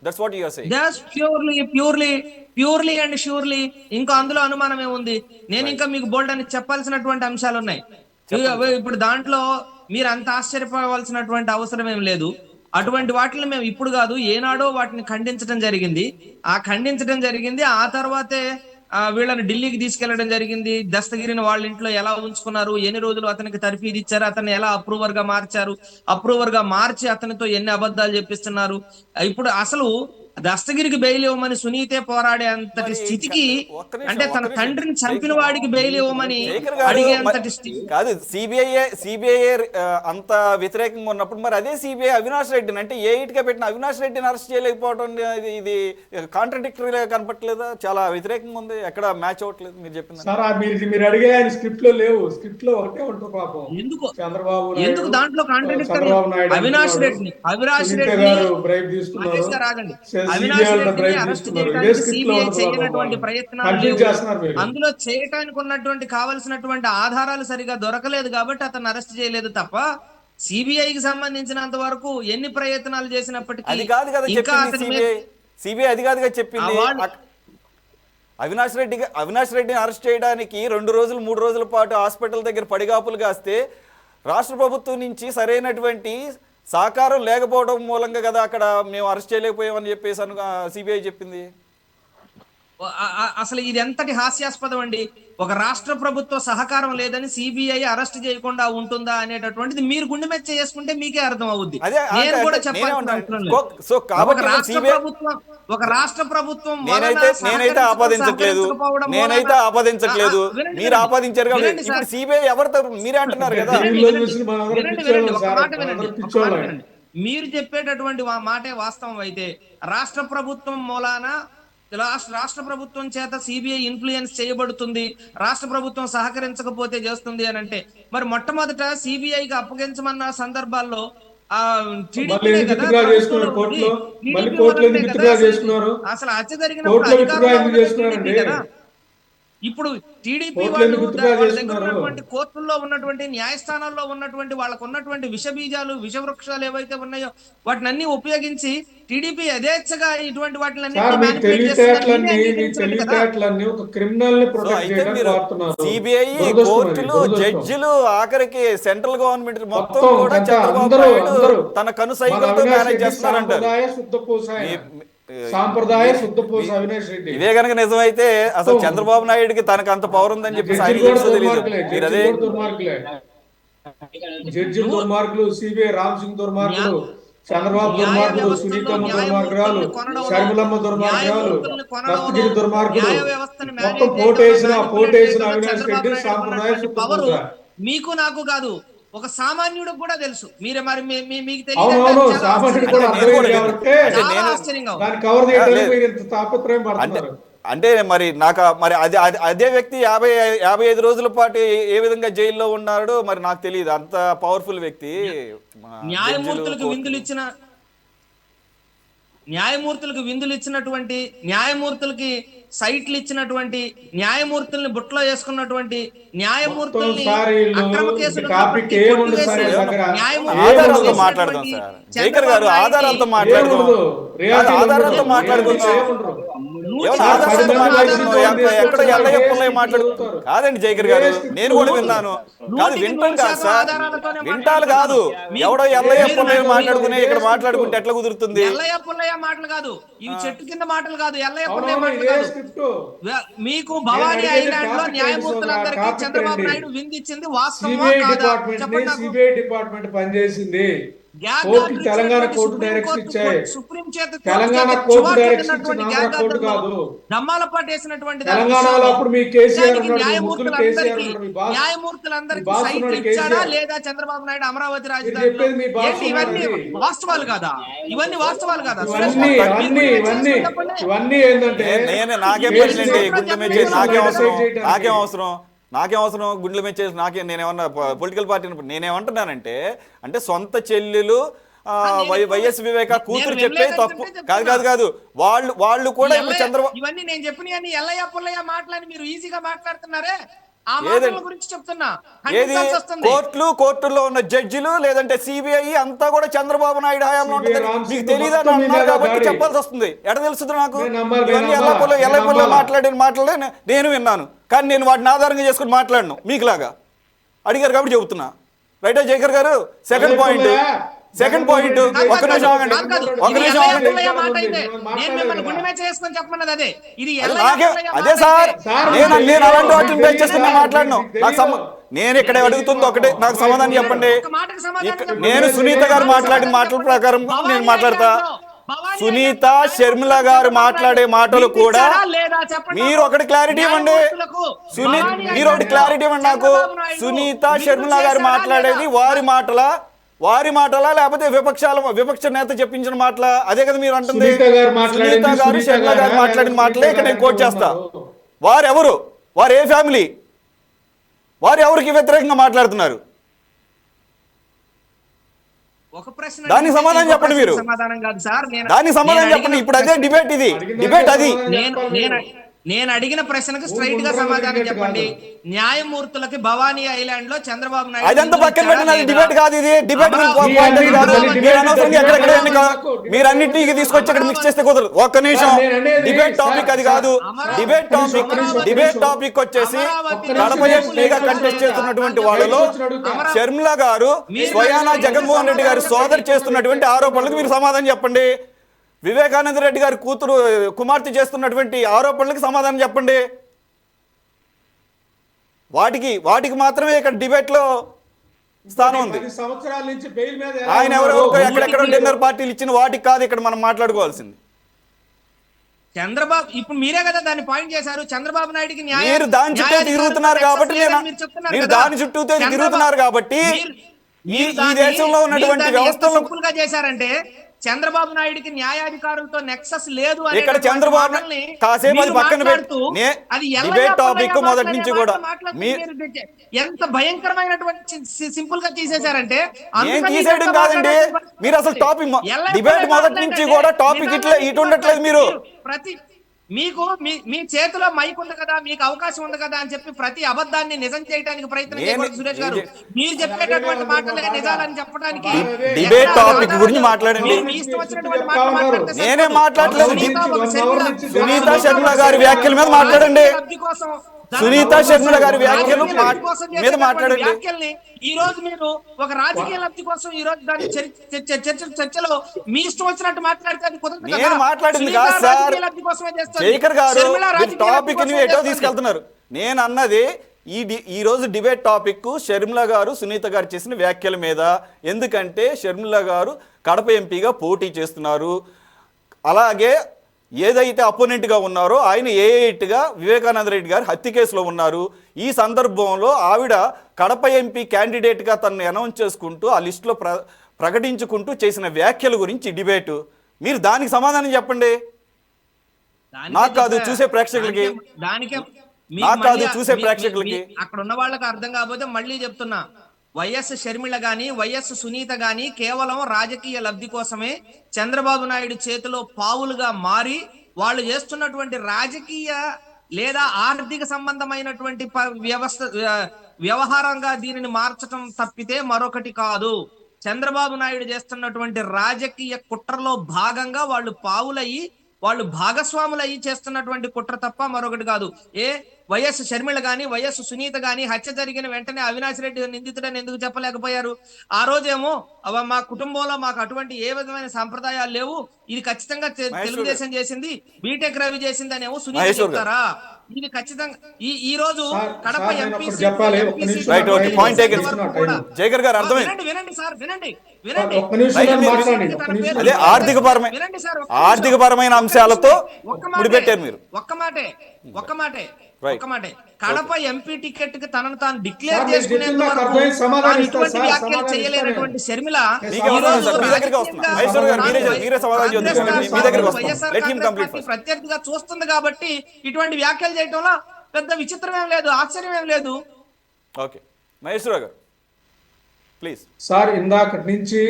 That's what you are saying. That's purely and surely. ఇంకా అందులో అనుమానమే ఉంది. నేను ఇంకా మీకు బోల్డ్ అని చెప్పాల్సినటువంటి అంశాలు ఉన్నాయి. ఇప్పుడు దాంట్లో మీరు అంత ఆశ్చర్యపోవాల్సినటువంటి అవసరం ఏం లేదు. అటువంటి వాటిని మేము ఇప్పుడు కాదు, ఏనాడో వాటిని ఖండించడం జరిగింది. ఆ తర్వాతే వీళ్ళని ఢిల్లీకి తీసుకెళ్లడం జరిగింది. దస్తగిరిని వాళ్ళ ఇంట్లో ఎలా ఉంచుకున్నారు, ఎన్ని రోజులు అతనికి తర్ఫీదు ఇచ్చారు, అతన్ని ఎలా అప్రూవర్ గా మార్చి అతనితో ఎన్ని అబద్ధాలు చెప్పిస్తున్నారు. ఇప్పుడు అసలు దస్తగిరికి బెయిల్ ఇవ్వమని సునీతే పోరాడే అంతటి స్థితికి, అంటే తన తండ్రిని చంపిన వాడికి బెయిల్ ఇవ్వమని అడిగే అంతటి స్థితి కాదు. సిబిఐ అంత వ్యతిరేకంగా ఉన్నప్పుడు మరి అదే సిబిఐ అవినాష్ రెడ్డిని, అంటే ఏయిట్గా పెట్టిన అవినాష్ రెడ్డిని అరెస్ట్ చేయలేకపోవడం ఇది కాంట్రడిక్టరీగా కనపట్లేదా? చాలా వ్యతిరేకంగా ఉంది, ఎక్కడ మ్యాచ్ అవ్వట్లేదు మీరు చెప్పింది. సార్ మీరు అడిగే ఆయన స్క్రిప్ట్ లో లేవు. స్క్రిప్ట్ లో ఒకటే ఉంటుంది పాపం. ఎందుకు దాంట్లో కాంట్రడిక్టరీ? అవినాష్ రెడ్డి బ్రైబ్ తీసుకున్నారు, ఆగండి. అవినాష్ రెడ్డిని అరెస్ట్ చేయడానికి సిబిఐ చేయనటువంటి ప్రయత్నాలు లేవు. అందులో చేయటానికి ఉన్నటువంటి కావలసినటువంటి ఆధారాలు సరిగా దొరకలేదు కాబట్టి అతను అరెస్ట్ చేయలేదు తప్ప, సిబిఐకి సంబంధించినంత వరకు ఎన్ని ప్రయత్నాలు చేసినప్పటికీ సిబిఐ అది కాదుగా చెప్పింది. అవినాష్ రెడ్డిని అరెస్ట్ చేయడానికి 2 రోజులు 3 రోజుల పాటు హాస్పిటల్ దగ్గర పడిగాపులు కాస్తే రాష్ట్ర ప్రభుత్వం నుంచి సరైనటువంటి సహకారం లేకపోవడం మూలంగా కదా అక్కడ మేము అరెస్ట్ చేయలేకపోయామని చెప్పేసి సిబిఐ చెప్పింది. అసలు ఇది ఎంతటి హాస్యాస్పదం అండి. ఒక రాష్ట్ర ప్రభుత్వ సహకారం లేదని సిబిఐ అరెస్ట్ చేయకుండా ఉంటుందా అనేటటువంటిది మీరు గుండె మెచ్చ చేసుకుంటే మీకే అర్థం అవుద్ది. నేను కూడా చెప్పాలి, ఒక రాష్ట్ర ప్రభుత్వం నేనైతే ఆపాదించట్లేదు, మీరు ఆపాదించారు కాబట్టి ఇప్పుడు సిబిఐ ఎవరితో మీరే అంటున్నారు కదా. మీరు చెప్పేటటువంటి మాటే వాస్తవం అయితే రాష్ట్ర ప్రభుత్వం మూలాన రాష్ట్ర ప్రభుత్వం చేత సిబిఐ ఇన్ఫ్లుయెన్స్ చేయబడుతుంది, రాష్ట్ర ప్రభుత్వం సహకరించకపోతే చేస్తుంది అని అంటే, మరి మొట్టమొదట సిబిఐకి అప్పగించమన్న సందర్భాల్లో అసలు హత్య జరిగినప్పుడు కదా. ఇప్పుడు టీడీపీ వాళ్ళు వాళ్ళ దగ్గర ఉన్నటువంటి కోర్టుల్లో ఉన్నటువంటి న్యాయస్థానాల్లో ఉన్నటువంటి వాళ్ళకు ఉన్నటువంటి విషబీజాలు, విషవృక్షాలు ఏవైతే ఉన్నాయో వాటిని అన్ని ఉపయోగించి టీడీపీ యథేచ్ఛగా ఇటువంటి వాటిని సిబిఐ, కోర్టులు, జడ్జిలు, ఆఖరికి సెంట్రల్ గవర్నమెంట్ మొత్తం కూడా చంద్రబాబు నాయుడు తన కనుసైగలతో మేనేజ్ చేస్తున్నారంటారు. సాంప్రదాయ శుద్ధపూస అవినాష్ రెడ్డి ఇదే కనుక నిజమైతే అసలు చంద్రబాబు నాయుడుకి తనకు అంత పవర్ ఉందని చెప్పి జడ్జిల దుర్మార్గులు, సిబిఐ రామ్ సింగ్ దుర్మార్గులు, చంద్రబాబు దుర్మార్గులు, సునీతమ్మ దుర్మార్గురాలు, షర్మిలమ్మ దుర్మార్గురాలు, దస్తగిరి దుర్మార్గులు, మొత్తం పోటేసిన అవినాష్ రెడ్డి సాంప్రదాయ శుద్ధపూస. మీకు నాకు కాదు, ఒక సామాన్యుడు కూడా తెలుసు. మీరే మరి మీకు తాపత్రయం పడుతున్నారు. అంటే మరి నాకు మరి అదే వ్యక్తి 55 రోజుల పాటు ఏ విధంగా జైల్లో ఉన్నాడో మరి నాకు తెలియదు. అంత పవర్ఫుల్ వ్యక్తి. న్యాయమూర్తులకు విందులు ఇచ్చినటువంటి, న్యాయమూర్తులకి సైట్లు ఇచ్చినటువంటి, న్యాయమూర్తుల్ని బుట్టలో వేసుకున్నటువంటి, న్యాయమూర్తుల్ని అక్రమ కేసులు ఆధారాలతో మాట్లాడదాం సార్. జైకర్ గారు ఆధారాలతో మాట్లాడుకుందాం. ఎక్కడ ఎల్లయ్య మాట్లాడుకుంటారు కాదండి జైకర్ గారు, నేను కూడా విన్నాను. కాదు వింటాం కాదు సార్, వింటాలు కాదు. ఎవడో ఎల్లయ్య పుల్లయ్య మాట్లాడుకునే ఇక్కడ మాట్లాడుకుంటే ఎట్లా కుదురుతుంది? ఎల్లయ్య పుల్లయ్య మాటలు కాదు ఇవి, చెట్టు కింద మాటలు కాదు, ఎల్లయ్య పుల్లయ్య మాటలు కాదు. మీకు భవానీ ఐలాండ్ లో న్యాయమూర్తులందరికీ చంద్రబాబు నాయుడు విందిచ్చింది వాస్తవమా కాదా చెప్పండి. సిబిఐ డిపార్ట్మెంట్ పనిచేసింది. తెలంగాణ కోర్టు డైరెక్షన్ ఇచ్చాయి. సుప్రీం చేత తెలంగాణ కోర్టు డైరెక్షన్ కోర్టు కాదు. దమ్మాల పట్టేసినటువంటి తెలంగాణలో అప్పుడు మీ కేసీఆర్ న్యాయమూర్తులందరికీ సైట్లు ఇచ్చాడా లేదా చంద్రబాబు నాయుడు అమరావతి రాజధాని? ఇవన్నీ వాస్తవాలు కాదా? ఇవన్నీ వాస్తవాలు కాదా? ఇవన్నీ ఏంటంటే నాకేం అవసరం గుండెల మీద చేసి నేనేమన్నా పొలిటికల్ పార్టీ నేనేమంటున్నానంటే, అంటే సొంత చెల్లెలు వైఎస్ వివేక కూతురు చెప్పే తప్పు కాదు. వాళ్ళు కూడా ఇప్పుడు చంద్రబాబు ఇవన్నీ నేను చెప్పిన ఎల్లయ్య పుల్లయ్య మాటలని మీరు ఈజీగా మాట్లాడుతున్నారే, ఆ మాటల గురించి చెప్తున్నా. ఏది కోర్టులో ఉన్న జడ్జిలు లేదంటే సిబిఐ అంతా కూడా చంద్రబాబు నాయుడు హయాంలో ఉంటుంది. మీకు తెలియదా కాబట్టి చెప్పాల్సి వస్తుంది. ఎట తెలుస్తుంది నాకు? ఇవన్నీ ఎల్లపుల్ల మాట్లాడే నేను విన్నాను, కానీ నేను వాటిని ఆధారంగా చేసుకుని మాట్లాడను. మీకులాగా అడిగారు కాబట్టి చెబుతున్నా. రైటా జైకర్ గారు? సెకండ్ పాయింట్ ఒక్క నిమిషం ఆగండి. అదే సార్, నేను అలాంటి వాటిని బేస్ చేసుకుని మాట్లాడను. నేను ఇక్కడ అడుగుతుంది ఒకటే, నాకు సమాధానం చెప్పండి. నేను సునీత గారు మాట్లాడిన మాటల ప్రకారం నేను మాట్లాడతా. సునీత షర్మిల గారు మాట్లాడే మాటలు కూడా మీరు ఒకటి క్లారిటీ ఇవ్వండి. మీరు ఒకటి క్లారిటీ ఇవ్వండి నాకు. సునీత షర్మిల గారు మాట్లాడేది వారి మాటలా లేకపోతే విపక్ష నేత చెప్పించిన మాటలా? అదే కదా మీరు అంటుంది. సునీత గారు షర్మిల గారు మాట్లాడిన మాటలే ఇక్కడ నేను కోట్ చేస్తా. వారెవరు? వారు ఏ ఫ్యామిలీ? వారు ఎవరికి వ్యతిరేకంగా మాట్లాడుతున్నారు? దానికి సమాధానం చెప్పండి. మీరు దానికి సమాధానం చెప్పండి. ఇప్పుడు అదే డిబేట్, ఇది డిబేట్. అది నేను అడిగిన ప్రశ్నకు స్ట్రైట్ గా సమాధానం చెప్పండి. న్యాయమూర్తులకి భవానీ ఐలాండ్ లో చంద్రబాబు నాయుడు అదంతా పక్కన పెట్టినది డిబేట్ కాదు. ఇది డిబేట్ మీరు అన్నింటికి తీసుకొచ్చి అక్కడ మిక్స్ చేస్తే కుదరదు. ఒక్క నిమిషం, డిబేట్ టాపిక్ అది కాదు. డిబేట్ టాపిక్ వచ్చేసి కడప ఎంపీగా కంటెస్ట్ చేస్తున్నటువంటి వాళ్ళలో షర్మిల గారు స్వయానా జగన్మోహన్ రెడ్డి గారు సోదరు చేస్తున్నటువంటి ఆరోపణలకు మీరు సమాధానం చెప్పండి. వివేకానంద రెడ్డి గారి కుమార్తె చేస్తున్నటువంటి ఆరోపణలకు సమాధానం చెప్పండి. వాటికి మాత్రమే ఇక్కడ డిబేట్ లో స్థానం ఉంది. ఆయన ఎవరో ఎక్కడెక్కడ డిన్నర్ పార్టీలు ఇచ్చిన వాటికి కాదు ఇక్కడ మనం మాట్లాడుకోవాల్సింది. చంద్రబాబు ఇప్పుడు మీరే కదా దాన్ని పాయింట్ చేశారు. చంద్రబాబు నాయుడికి మీరు దాని చుట్టూ తిరుగుతున్నారు కాబట్టి ఈ దేశంలో ఉన్నటువంటి వ్యవస్థలు చేశారంటే చంద్రబాబు నాయుడికి న్యాయాధికారులతో నెక్సస్ లేదు అని ఇక్కడ చంద్రబాబు కాసేపు అది పక్కన పెట్టు. డిబేట్ టాపిక్ మొదటి నుంచి కూడా ఎంత భయంకరమైనటువంటి సింపుల్ గా తీసేశారంటే తీసేయడం కాదండి. మీరు అసలు టాపిక్ డిబేట్ మొదటి నుంచి కూడా టాపిక్ ఇటు ఉండట్లేదు. మీరు మీకు మీ చేతిలో మైక్ ఉంది కదా, మీకు అవకాశం ఉంది కదా అని చెప్పి ప్రతి అబద్ధాన్ని నిజం చేయడానికి ప్రయత్నం చేయకూడదు సురేష్ గారు. మీరు చెప్పేటటువంటి మాటలే నిజాలని చెప్పడానికి డిబేట్ టాపిక్ గురించి మాట్లాడండి. మీ ఇష్టం వచ్చినటువంటి మాటలు మాట్లాడితే నేనే మాట్లాడలేదు. సునీత షర్మిల గారి వ్యాఖ్యల మీద మాట్లాడండి. సునీత షర్మిల గారి వ్యాఖ్యలు మీద మాట్లాడండి. ఈ రోజు మీరు ఒక రాజకీయ లబ్ధి కోసం ఈ రోజు దాని చర్చలో మీ ఇష్టం వచ్చినట్టు మాట్లాడితే అది కుదరదు. నేను మాట్లాడింది కాదు సార్. శేఖర్ గారు టాపిక్ ని ఎటో తీసుకెళ్తున్నారు. నేను అన్నది ఈ రోజు డిబేట్ టాపిక్ షర్మిల గారు సునీత గారు చేసిన వ్యాఖ్యల మీద. ఎందుకంటే షర్మిల గారు కడప ఎంపీగా పోటీ చేస్తున్నారు. అలాగే ఏదైతే అపోనెంట్గా ఉన్నారో ఆయన ఏఐట్గా వివేకానంద రెడ్డి గారు హత్య కేసులో ఉన్నారు. ఈ సందర్భంలో ఆవిడ కడప ఎంపీ క్యాండిడేట్గా తనను అనౌన్స్ చేసుకుంటూ ఆ లిస్టులో ప్రకటించుకుంటూ చేసిన వ్యాఖ్యల గురించి డిబేటు. మీరు దానికి సమాధానం చెప్పండి. నాకు కాదు, చూసే ప్రేక్షకులకి. దానికే నాకు కాదు, చూసే ప్రేక్షకులకి. అక్కడ ఉన్న వాళ్ళకి అర్థం కాకపోతే మళ్ళీ చెప్తున్నా, వైఎస్ షర్మిల గాని వైఎస్ సునీత గాని కేవలం రాజకీయ లబ్ధి కోసమే చంద్రబాబు నాయుడు చేతిలో పావులుగా మారి వాళ్ళు చేస్తున్నటువంటి రాజకీయ లేదా ఆర్థిక సంబంధమైనటువంటి వ్యవహారంగా దీనిని మార్చడం తప్పితే మరొకటి కాదు. చంద్రబాబు నాయుడు చేస్తున్నటువంటి రాజకీయ కుట్రలో భాగంగా వాళ్ళు పావులయ్యి వాళ్ళు భాగస్వాములయ్యి చేస్తున్నటువంటి కుట్ర తప్ప మరొకటి కాదు. వైఎస్ షర్మిల గాని వైఎస్ సునీత గాని హత్య జరిగిన వెంటనే అవినాష్ రెడ్డి నిందితుడని ఎందుకు చెప్పలేకపోయారు? ఆ రోజేమో మా కుటుంబంలో మాకు అటువంటి ఏ విధమైన సంప్రదాయాలు లేవు, ఇది ఖచ్చితంగా తెలుగుదేశం చేసింది, బీటెక్ రవి చేసింది అనేమో సునీత చెప్తారా? ఇది ఖచ్చితంగా ఈ రోజు కడప ఎంపీ ఆర్థిక పరమైన అంశాలతో ఒక్క మాటే కడప ఎంపీ టికెట్ కి తనను తాను డిక్లేర్ చేసుకునేంత వరకు ఇటువంటి వ్యాఖ్యలు చేయలేనటువంటి షర్మిల ప్రత్యర్థిగా చూస్తుంది కాబట్టి ఇటువంటి వ్యాఖ్యలు చేయడంలో పెద్ద విచిత్రం ఏం లేదు, ఆశ్చర్యం ఏం లేదు. ఓకే మహేశ్వరరావు గారు ప్లీజ్. సార్ ఇందాకటి నుంచి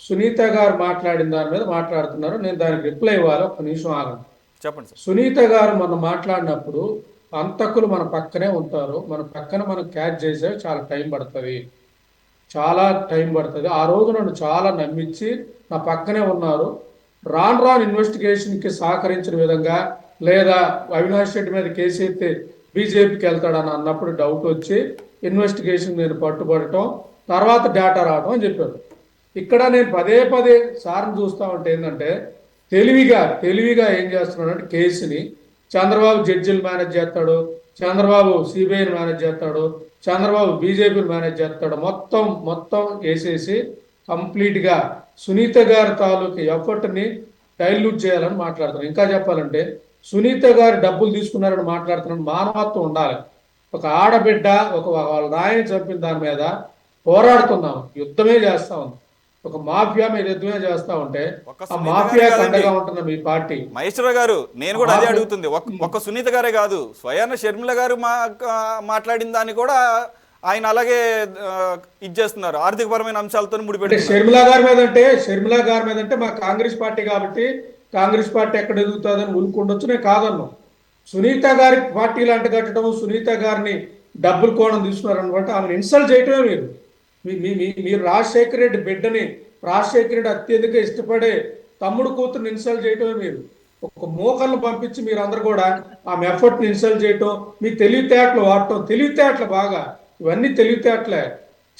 సునీత గారు మాట్లాడిన దాని మీద మాట్లాడుతున్నారు, నేను దానికి రిప్లై ఇవ్వాలి, ఒక్క నిమిషం ఆగండి. చెప్పండి సార్. సునీత గారు మనం మాట్లాడినప్పుడు హంతకులు మన పక్కనే ఉంటారు, మన పక్కన మనం క్యాచ్ చేసే చాలా టైం పడుతుంది, ఆ రోజు నన్ను చాలా నమ్మించి నా పక్కనే ఉన్నారు. రాను ఇన్వెస్టిగేషన్కి సహకరించిన విధంగా, లేదా అవినాష్ రెడ్డి మీద కేసు అయితే బీజేపీకి వెళ్తాడని అన్నప్పుడు డౌట్ వచ్చి ఇన్వెస్టిగేషన్ నేను పట్టుబడటం, తర్వాత డేటా రావడం అని చెప్పారు. ఇక్కడ నేను పదే సార్ని చూస్తా ఉంటే ఏంటంటే తెలివిగా ఏం చేస్తున్నాడంటే కేసుని చంద్రబాబు జడ్జిలు మేనేజ్ చేస్తాడు, చంద్రబాబు సిబిఐని మేనేజ్ చేస్తాడు, చంద్రబాబు బీజేపీని మేనేజ్ చేస్తాడు, మొత్తం వేసేసి కంప్లీట్గా సునీత గారి తాలూకు ఎఫర్ట్ని డైల్యూట్ చేయాలని మాట్లాడుతున్నాను. ఇంకా చెప్పాలంటే సునీత గారు డబ్బులు తీసుకున్నారని మాట్లాడుతున్నాను. మానవత్వం ఉండాలి. ఒక ఆడబిడ్డ వాళ్ళ నాయని చంపిన దాని మీద పోరాడుతున్నాం, యుద్ధమే చేస్తా ఉంది. ఒక మాఫియా మీద యుద్ధమే చేస్తా ఉంటే ఆ మాఫియా అండగా ఉంటున్న మీ పార్టీ. మహేశ్వరరావు గారు, నేను కూడా అదే అడుగుతుంది. ఒక్క సునీత గారే కాదు, స్వయాన షర్మిల గారు మాట్లాడిన దాన్ని కూడా ఆయన అలాగే ఇది చేస్తున్నారు, ఆర్థిక పరమైన అంశాలతో ముడిపెట్టి. షర్మిల గారి మీద అంటే మా కాంగ్రెస్ పార్టీ కాబట్టి కాంగ్రెస్ పార్టీ ఎక్కడ ఎదుగుతుందని ఉనుకుండొచ్చు, నేను కాదన్ను. సునీత గారి పార్టీలు అంటగట్టడం, సునీత గారిని డబ్బులు కోణం తీసుకున్నారు అనుకుంటే ఆమెను ఇన్సల్ట్ చేయటమే. మీరు రాజశేఖర రెడ్డి బిడ్డని, రాజశేఖర రెడ్డి అత్యధిక ఇష్టపడే తమ్ముడు కూతురుని ఇన్సల్ట్ చేయటమే. మీరు ఒక మోకర్లు పంపించి మీరందరూ కూడా ఆమె ఎఫర్ట్ని ఇన్సల్ట్ చేయటం, మీ తెలివితేటలు వాడటం, తెలివితేటలు బాగా, ఇవన్నీ తెలివితేటలే.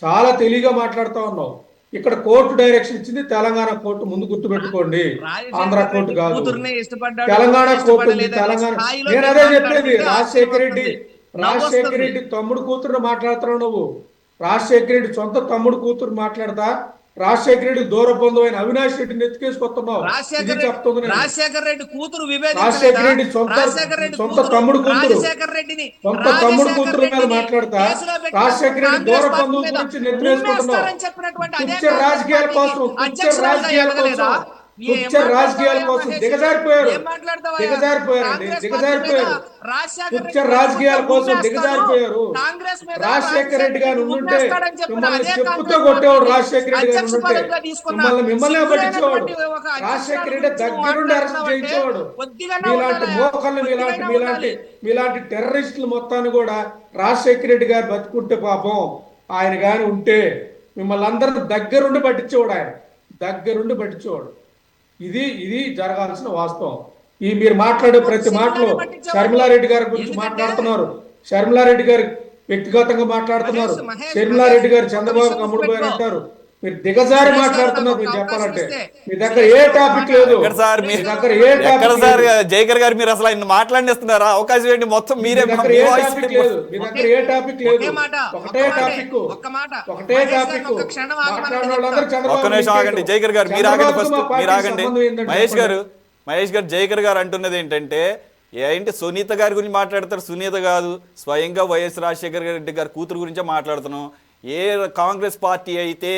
చాలా తెలివిగా మాట్లాడుతూ ఉన్నావు. ఇక్కడ కోర్టు డైరెక్షన్ ఇచ్చింది తెలంగాణ కోర్టు, ముందు గుర్తుపెట్టుకోండి, ఆంధ్ర కోర్టు కాదు, తెలంగాణ కోర్టు. నేను అదే చెప్పేది, రాజశేఖర రెడ్డి తమ్ముడు కూతురు మాట్లాడుతున్నావు నువ్వు. రాజశేఖర రెడ్డి సొంత తమ్ముడు కూతురు మాట్లాడతా రాజశేఖర రెడ్డి దూర బంధువైన అవినాష్ రెడ్డిని ఎత్తుకేసుకొస్తున్నావు. రాజశేఖర రెడ్డి కూతురు రాజశేఖర రెడ్డి సొంత తమ్ముడు కూతురు మీద మాట్లాడతా రాజశేఖర రెడ్డి దూర బంధువు గురించి నెత్తినేసుకుంటున్నావు. రాజకీయాల కోసం రాజకీయాల కోసం దిగజారిపోయారు. రాజశేఖర రెడ్డి గారు ఉంటే మిమ్మల్ని చెప్పుతో కొట్టేవాడు. రాజశేఖర రెడ్డి గారు ఉంటే మిమ్మల్ని పట్టించేవాడు. రాజశేఖర రెడ్డి దగ్గరుండి అరెస్ట్ చేయించేవాడు. మీలాంటి మోకళ్ళు, మీలాంటి టెర్రరిస్టులు మొత్తాన్ని కూడా రాజశేఖర రెడ్డి గారు బతుకుంటే పాపం ఆయన గాని ఉంటే మిమ్మల్ని అందరిని దగ్గరుండి పట్టించేవాడు. ఆయన దగ్గరుండి పట్టించేవాడు. ఇది జరగాల్సిన వాస్తవం. మీరు మాట్లాడే ప్రతి మాటలో షర్మిలారెడ్డి గారి గురించి మాట్లాడుతున్నారు, షర్మిలారెడ్డి గారు వ్యక్తిగతంగా మాట్లాడుతున్నారు, షర్మిలారెడ్డి గారు చంద్రబాబు తమ్ముడు పోయారు అంటారు. మీరు దిగజారి మాట్లాడుతున్నారు. మీరు చెప్పాలంటే మీ దగ్గర ఏ టాపిక్ లేదు. జైకర్ గారు మీరు అసలు ఆయన మాట్లాడిస్తున్నారా? అవకాశం ఏంటి? మొత్తం మీరే. మీ దగ్గర ఏ టాపిక్ లేదు. ఒకటే టాపిక్. ఒక్క నిమిషం ఆగండి జైకర్ గారు, మీరు ఆగండి. ఫస్ట్ మీరు ఆగండి. మహేష్ గారు జైకర్ గారు అంటున్నది ఏంటంటే, ఏంటి సునీత గారి గురించి మాట్లాడతారు? సునీత కాదు, స్వయంగా వైఎస్ రాజశేఖర రెడ్డి గారి కూతురు గురించే మాట్లాడుతున్నాం. ఏ కాంగ్రెస్ పార్టీ అయితే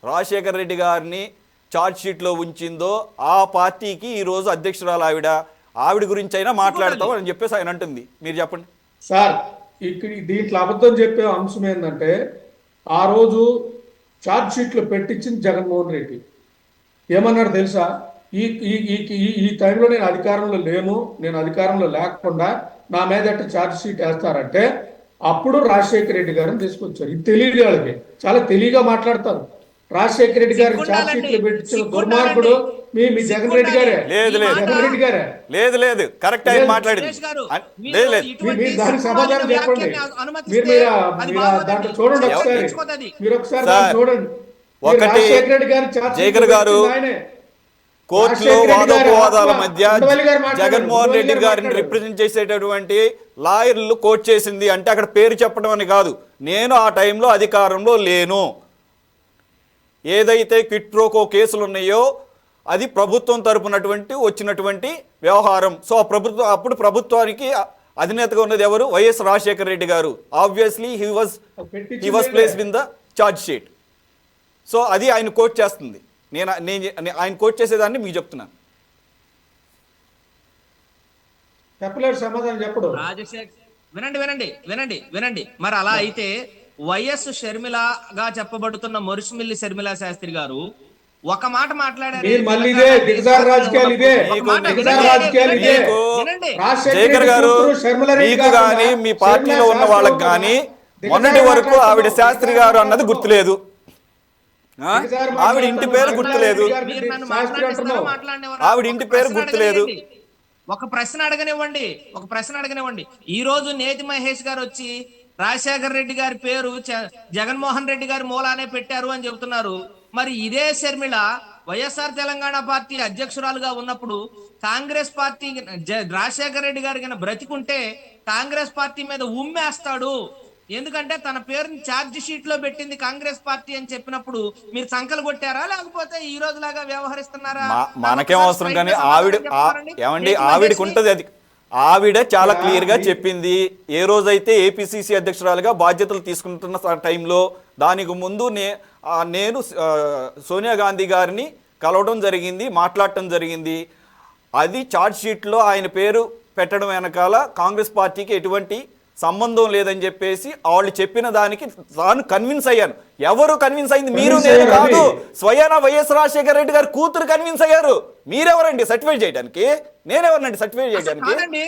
రాజశేఖర రెడ్డి గారిని ఛార్జ్ షీట్లో ఉంచిందో ఆ పార్టీకి ఈరోజు అధ్యక్షురాలు ఆవిడ. ఆవిడ గురించి అయినా మాట్లాడతాం అని చెప్పేసి ఆయన అంటుంది. మీరు చెప్పండి సార్. ఇక్కడ దీంట్లో అబద్ధం చెప్పే అంశం ఏంటంటే, ఆ రోజు ఛార్జ్ షీట్లు పెట్టించింది జగన్మోహన్ రెడ్డి. ఏమన్నాడు తెలుసా? ఈ ఈ ఈ ఈ టైంలో నేను అధికారంలో లేను, నేను అధికారంలో లేకుండా నా మీద ఎట్లా ఛార్జ్ షీట్ వేస్తారంటే అప్పుడు రాజశేఖర రెడ్డి గారిని తీసుకొచ్చారు. ఇది తెలియదు వాళ్ళకి, చాలా తెలివిగా మాట్లాడతారు. రాజశేఖర రెడ్డి గారికి ఛార్జ్ షీట్లు పెట్టించిన దుర్మార్గుడు మీ జగన్ రెడ్డి గారే. లేదు లేదు జగన్ రెడ్డి గారే. లేదు లేదు కరెక్ట్ ఆయన మాట్లాడింది. లేదు లేదు మీరు దానికి సమాధానం చెప్పండి. మీరు దాంట్లో చూడండి ఒకసారి, మీరు ఒకసారి దాన్ని చూడండి. ఒకటి రాజశేఖర రెడ్డి గారి ఛార్జ్ షీట్ జగన్ గారు పెట్టింది ఆయనే. కోర్టులో వాదోపవాదాల మధ్య జగన్మోహన్ రెడ్డి గారిని రిప్రజెంట్ చేసేటటువంటి లాయర్లు కోర్టు చేసింది అంటే అక్కడ పేరు చెప్పడం అని కాదు. నేను ఆ టైంలో అధికారంలో లేను, ఏదైతే క్విట్ ప్రోకో కేసులు ఉన్నాయో అది ప్రభుత్వం తరపునటువంటి వచ్చినటువంటి వ్యవహారం. సో అప్పుడు ప్రభుత్వానికి అధినేతగా ఉన్నది ఎవరు? వైఎస్ రాజశేఖర రెడ్డి గారు. Obviously he was placed in the charge sheet. So అది ఆయన కోర్టు చేస్తుంది. నేను ఆయన కోర్టు చేసేదాన్ని మీకు చెప్తున్నాను. చెప్పలేడు, సమాధానం చెప్పడు. వినండి వినండి వినండి వినండి. మరి అలా అయితే వైఎస్ షర్మిలగా చెప్పబడుతున్న మొరుసుమిల్లి షర్మిలా శాస్త్రి గారు ఒక మాట మాట్లాడారు. జేకర్ గారు, మీకు కానీ మీ పార్టీలో ఉన్న వాళ్ళకి కానీ మొన్నటి వరకు ఆవిడ శాస్త్రి గారు అన్నది గుర్తులేదు, ఆవిడ ఇంటి పేరు గుర్తులేదు, ఆవిడ ఇంటి పేరు గుర్తులేదు. ఒక ప్రశ్న అడగనివ్వండి. ఈ రోజు నేతి మహేష్ గారు వచ్చి రాజశేఖర రెడ్డి గారి పేరు జగన్మోహన్ రెడ్డి గారి మూలానే పెట్టారు అని చెబుతున్నారు. మరి ఇదే షర్మిల వైఎస్ఆర్ తెలంగాణ పార్టీ అధ్యక్షురాలుగా ఉన్నప్పుడు కాంగ్రెస్ పార్టీ రాజశేఖర రెడ్డి గారి కన్నా బ్రతికుంటే కాంగ్రెస్ పార్టీ మీద ఉమ్మేస్తాడు, ఎందుకంటే తన పేరుని ఛార్జ్ షీట్ లో పెట్టింది కాంగ్రెస్ పార్టీ అని చెప్పినప్పుడు మీరు సంకలు కొట్టారా, లేకపోతే ఈ రోజు లాగా వ్యవహరిస్తున్నారా? మనకేం అవసరం కానీ ఆవిడకి ఉంటది. అది ఆవిడ చాలా క్లియర్ గా చెప్పింది. ఏ రోజైతే ఏపీసీసీ అధ్యక్షురాలుగా బాధ్యతలు తీసుకుంటున్న టైంలో దానికి ముందు నేను సోనియా గాంధీ గారిని కలవడం జరిగింది, మాట్లాడటం జరిగింది. అది ఛార్జ్ షీట్లో ఆయన పేరు పెట్టడం వెనకాల కాంగ్రెస్ పార్టీకి ఎటువంటి సంబంధం లేదని చెప్పేసి వాళ్ళు చెప్పిన దానికి తాను కన్విన్స్ అయ్యాను. ఎవరు కన్విన్స్ అయింది? మీరు, నేను కాదు. స్వయాన వైఎస్ రాజశేఖర రెడ్డి గారు కూతురు కన్విన్స్ అయ్యారు. మీరెవరండి సర్టిఫై చేయడానికి? నేనెవరండి సర్టిఫై చేయడానికి?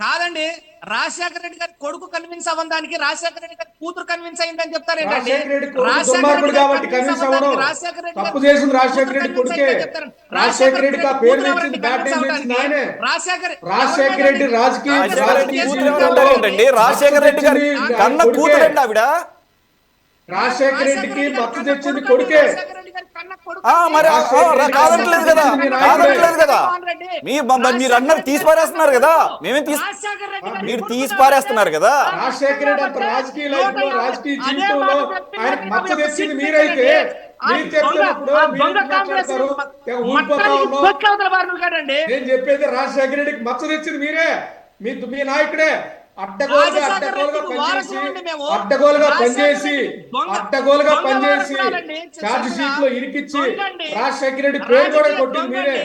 కాదండి, రాజశేఖర రెడ్డి గారి కొడుకు కన్విన్స్ అవ్వడానికి రాజశేఖర రెడ్డి గారి కూతురు కన్విన్స్ అయిందని చెప్తారు ఏంటండి? రాజశేఖర రెడ్డి గారి కన్న కూతురండి ఆవిడ. రాజశేఖర రెడ్డికి మత్తు తెచ్చింది కొడుకే. మరి కాదట్లేదు కదా, మీరు అన్నారు తీసి పారేస్తున్నారు కదా, మీరు తీసి పారేస్తున్నారు కదా. రాజశేఖర రెడ్డి అంత రాజకీయ లైఫ్ లో, రాజకీయ జీవితంలో ఆయనకు మత్తు తెచ్చింది మీరైతే నేను చెప్పేది రాజశేఖర రెడ్డికి మత్తు తెచ్చింది మీరే, మీ నాయకుడే. అడ్డగోలుగా పనిచేసి ఛార్జ్ షీట్ లో ఇరికిచ్చి రాజశేఖర రెడ్డి పేరు కూడా కొట్టింది మీరే.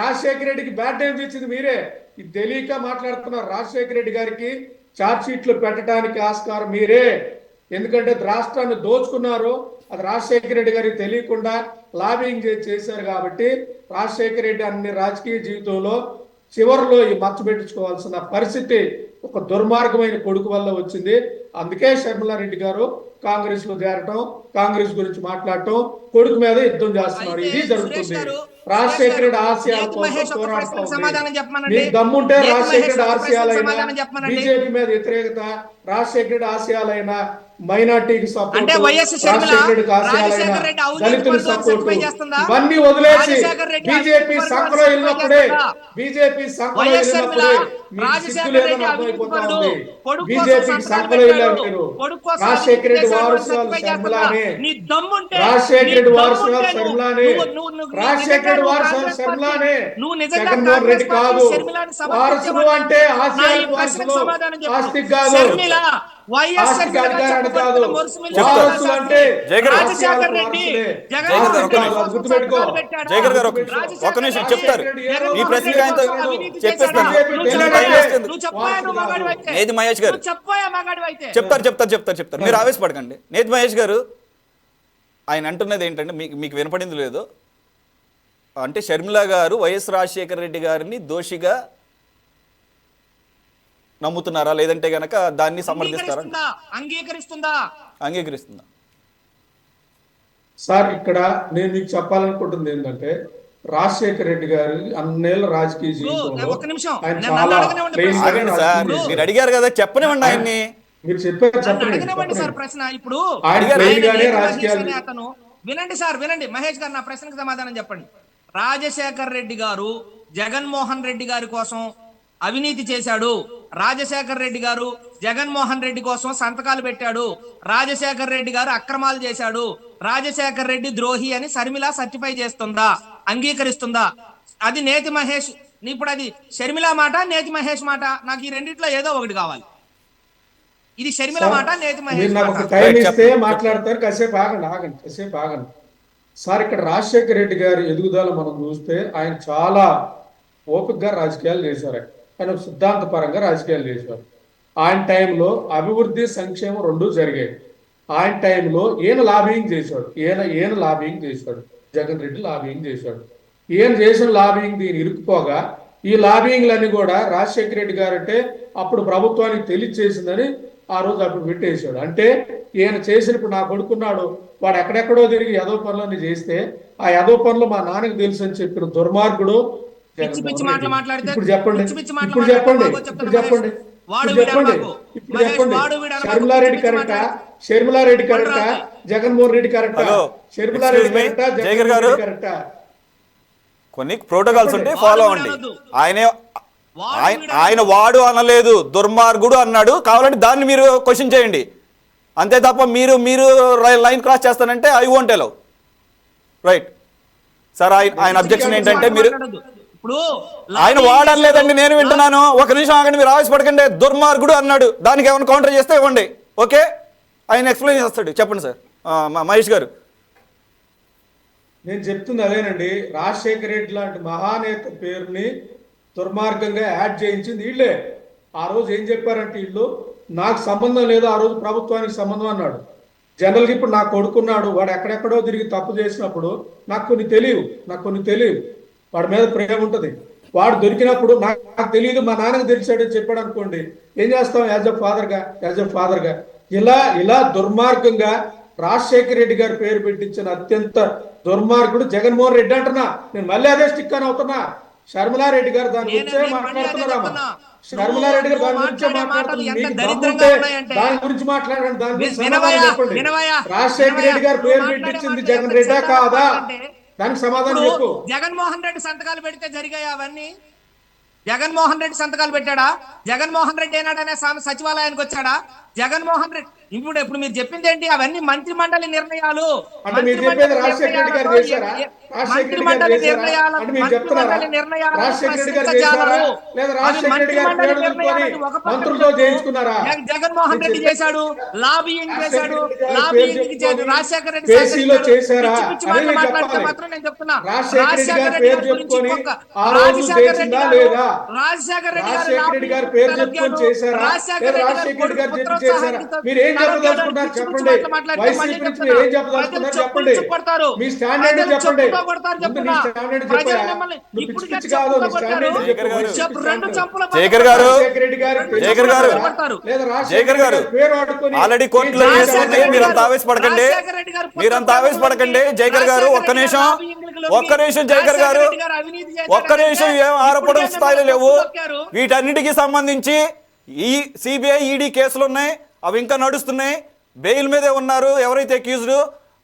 రాజశేఖర రెడ్డికి బ్యాడ్ టైం ఇచ్చింది మీరే. ఇది తెలియక మాట్లాడుతున్నారు. రాజశేఖర రెడ్డి గారికి ఛార్జ్ షీట్లు పెట్టడానికి ఆస్కారం మీరే. ఎందుకంటే రాష్ట్రాన్ని దోచుకున్నారు, అది రాజశేఖర రెడ్డి గారికి తెలియకుండా లాబింగ్ చేశారు. కాబట్టి రాజశేఖర రెడ్డి అన్ని రాజకీయ జీవితంలో చివరిలో ఈ మచ్చ పెట్టించుకోవాల్సిన పరిస్థితి ఒక దుర్మార్గమైన కొడుకు వల్ల వచ్చింది. అందుకే షర్మిలారెడ్డి గారు కాంగ్రెస్ లో చేరటం, కాంగ్రెస్ గురించి మాట్లాడటం, కొడుకు మీద యుద్ధం చేస్తున్నారు. ఇది జరుగుతుంది. రాజశేఖర రెడ్డి ఆశయాల కోసం పోరాడుతుంది. మీకు దమ్ముంటే రాజశేఖర రెడ్డి ఆశయాలైనా, బీజేపీ మీద వ్యతిరేకత, రాజశేఖర రెడ్డి ఆశయాలైనా, మైనార్టీకి సపోర్ట్, రాజశేఖర రెడ్డికి ఆశయాలైనా, దళితుల సపోర్ట్, ఇవన్నీ వదిలేసి బీజేపీ సంఖలో వెళ్ళినప్పుడే బీజేపీ సిగ్గులేదని అర్థమైపోతా ఉంది. బీజేపీకి సంఖలో వెళ్ళారు మీరు. రాజశేఖర రెడ్డి వారసురాలు షర్మిలానే, రాజశేఖర రెడ్డి వారసురాలు షర్మిలానే, రాజశేఖర రెడ్డి వారసురాలు షర్మిలానే, జగన్మోహన్ రెడ్డి కాదు. వారసులు అంటే ఆశయాలకు వారసులు, ఆస్తికి కాదు. వైఎస్ ఆస్తికి షర్మిల గారు అధికారాన్ని కాదు. చెప్పబడుతున్న మురుసుమిల్లి వారసులు అంటే జయగారు రాజశేఖర్ రెడ్డి జయగారు జగన్మోహన్ రెడ్డి ఒక్క కోసం గుర్తుపెట్టుకో. సంతకాలు పెట్టాడా? జయగారు గారు రాజశేఖర్ ఒక నిమిషం రెడ్డి చెప్తారు. జగన్మోహన్ ఈ ప్రశ్నకి రెడ్డి ఆయనతో కోసం అవినీతి చెప్పేస్తాను. చేశాడా? నువ్వు చెప్పండి. చెప్పాయా నువ్వు మగాడివైతే? నేతి మహేష్ గారు నువ్వు చెప్పాయా మగాడివైతే? చెప్తారు మీరు ఆవేశపడకండి. నేతి మహేష్ గారు ఆయన అంటున్నది ఏంటంటే మీకు వినపడింది లేదు అంటే షర్మిల గారు వైఎస్ రాజశేఖర రెడ్డి గారిని దోషిగా నమ్ముతున్నారా లేదంటే గనక దాన్ని సమర్థిస్తారా? అంగీకరిస్తుందా? సార్ ఇక్కడ నేను మీకు చెప్పాలనుకుంటుంది ఏంటంటే రాజశేఖర రెడ్డి గారి అన్నేళ్ల రాజకీయ జీవితంలో ఒక్క నిమిషం, ఆయన నన్ను చాలా అడగనివ్వండి plain గా ఆగండి సార్, రాజకీయం మీరు అడిగారు కదా చెప్పనివ్వండి ఆయన్ని. మీరు చెప్పారు అడగనివ్వండి సార్ ప్రశ్న. ఇప్పుడు ఆయన అడిగారు. plain గానే ఆయన రాజకీయాలు అనే అతను వినండి సార్, వినండి మహేష్ గారు, నా ప్రశ్నకు సమాధానం చెప్పండి. రాజశేఖర్ రెడ్డి గారు జగన్మోహన్ రెడ్డి గారి కోసం అవినీతి చేశాడు, రాజశేఖర్ రెడ్డి గారు జగన్మోహన్ రెడ్డి కోసం సంతకాలు పెట్టాడు, రాజశేఖర్ రెడ్డి గారు అక్రమాలు చేశాడు, రాజశేఖర్ రెడ్డి ద్రోహి అని షర్మిల సర్టిఫై చేస్తుందా, అంగీకరిస్తుందా? అది నేతి మహేష్. ఇప్పుడు అది షర్మిల మాట, నేతి మహేష్ మాట, నాకు ఈ రెండిట్లో ఏదో ఒకటి కావాలి. ఇది షర్మిల మాట, నేతి మహేష్ నాకు మాట. ఒక టైం ఇస్తే మాట్లాడతారు. కాసేపు ఆగండి. సార్ ఇక్కడ రాజశేఖర రెడ్డి గారి ఎదుగుదల మనం చూస్తే ఆయన చాలా ఓపికగా రాజకీయాలు చేశారు. ఆయన సిద్ధాంతపరంగా రాజకీయాలు చేశారు. ఆయన టైంలో అభివృద్ధి సంక్షేమం రెండూ జరిగాయి. ఆయన టైంలో ఈయన లాబింగ్ చేశాడు, ఈయన లాబింగ్ చేశాడు, జగన్ రెడ్డి లాబింగ్ చేశాడు. ఈయన చేసిన లాబింగ్ దీన్ని ఇరుక్కుపోగా ఈ లాబింగ్లన్నీ కూడా రాజశేఖర రెడ్డి గారు అంటే అప్పుడు ప్రభుత్వానికి తెలియచేసిందని ఆ రోజు అప్పుడు పెట్టేశాడు. అంటే ఈయన చేసినప్పుడు నా కొడుకున్నాడు, వాడు ఎక్కడెక్కడో తిరిగి యదో పనులన్నీ చేస్తే ఆ యదో పనులు మా నాన్నకి తెలుసు అని చెప్పిన దుర్మార్గుడు ఇప్పుడు చెప్పండి షర్మిలారెడ్డి కరెక్టా, షర్మిలారెడ్డి కరెక్టా, జగన్మోహన్ రెడ్డి కరెక్టా, షర్మిలారెడ్డి కరెక్టా, జగన్మోహన్ రెడ్డి కరెక్టా? కొన్ని ప్రోటోకాల్స్ ఉంటే ఫాలో అవ్వండి. ఆయన వాడు అనలేదు, దుర్మార్గుడు అన్నాడు. కావాలంటే దాన్ని మీరు క్వశ్చన్ చేయండి అంతే తప్ప మీరు లైన్ క్రాస్ చేస్తానంటే I won't allow. Right sir, ఆయన అబ్జెక్షన్ ఏంటంటే మీరు ఆయన వాడలేదండి, నేను వింటున్నాను. ఒక నిమిషం ఆగండి, మీరు ఆవేశపడకండి. దుర్మార్గుడు అన్నాడు, దానికి ఏమైనా కౌంటర్ చేస్తే ఇవ్వండి. ఓకే, ఆయన ఎక్స్ప్లెయిన్ చేస్తాడు. చెప్పండి సార్. మహేష్ గారు, నేను చెప్తుంది అదేనండి. రాజశేఖర రెడ్డి లాంటి మహానేత పేరుని దుర్మార్గంగా యాడ్ చేయించింది వీళ్ళే. ఆ రోజు ఏం చెప్పారంటే వీళ్ళు నాకు సంబంధం లేదు, ఆ రోజు ప్రభుత్వానికి సంబంధం అన్నాడు. జనరల్గా ఇప్పుడు నా కొడుకున్నాడు, వాడు ఎక్కడెక్కడో తిరిగి తప్పు చేసినప్పుడు నాకు కొన్ని తెలియవు, వాడి మీద ప్రేమ ఉంటుంది. వాడు దొరికినప్పుడు నాకు తెలియదు, మా నాన్నకు తెలిసాడని చెప్పాడు అనుకోండి, ఏం చేస్తాం? యాజ్ ఎ ఫాదర్గా ఇలా దుర్మార్గంగా రాజశేఖర రెడ్డి గారి పేరు పెట్టించిన అత్యంత దుర్మార్గుడు జగన్మోహన్ రెడ్డి అంటున్నా. నేను మళ్ళీ అదే స్టిక్ అని అవుతున్నా. షర్మిలారెడ్డి గారు దాని గురించే మాట్లాడుతున్నారా? షర్మిలారెడ్డి గారు దాని గురించే మాట్లాడుతున్నారు. దాని గురించి మాట్లాడండి, దాని గురించి సమాధానం చెప్పండి. రాజశేఖర రెడ్డి గారు పేరు పెట్టించింది జగన్ రెడ్డా కాదా? దానికి సమాధానం చెప్పు. జగన్మోహన్ రెడ్డి సంతకాలు పెడితే జరిగాయి అవన్నీ? జగన్మోహన్ రెడ్డి సంతకాలు పెట్టాడా? జగన్మోహన్ రెడ్డి ఏనాడనే సచివాలయానికి వచ్చాడా? జగన్మోహన్ రెడ్డి ఇప్పుడు మీరు చెప్పింది ఏంటి? అవన్నీ మంత్రి మండలి నిర్ణయాలు. జగన్మోహన్ రెడ్డి చేశాడు, లాబియింగ్ చేశాడు, రాజశేఖర రెడ్డి మాట్లాడితే మాత్రం నేను చెప్తున్నా. రాజశేఖర రెడ్డి గారి గురించి రాజశేఖర రెడ్డి గారు పేరు చెప్పుకొని చేశారా? రాజశేఖర రెడ్డి గారు మీరేం చెప్పదలుచుకున్నారు చెప్పండి. వైసీపీ నుంచి మీరు ఏం చెప్పదలుచుకున్నారు చెప్పండి. మీ స్టాండర్డ్ చెప్పండి. ఆల్రెడీ కోర్టులో మీరంతా ఆవేశపడకండి. జయకర్ గారు ఒక్క నిమిషం జయకర్ గారు ఒక్క నిమిషం. ఏం ఆరోపణల స్థాయిలో లేవు. వీటన్నిటికీ సంబంధించి ఈ సిబిఐ ఈడీ కేసులు ఉన్నాయి, అవి ఇంకా నడుస్తున్నాయి. బెయిల్ మీదే ఉన్నారు ఎవరైతే అక్యూజ్డ్,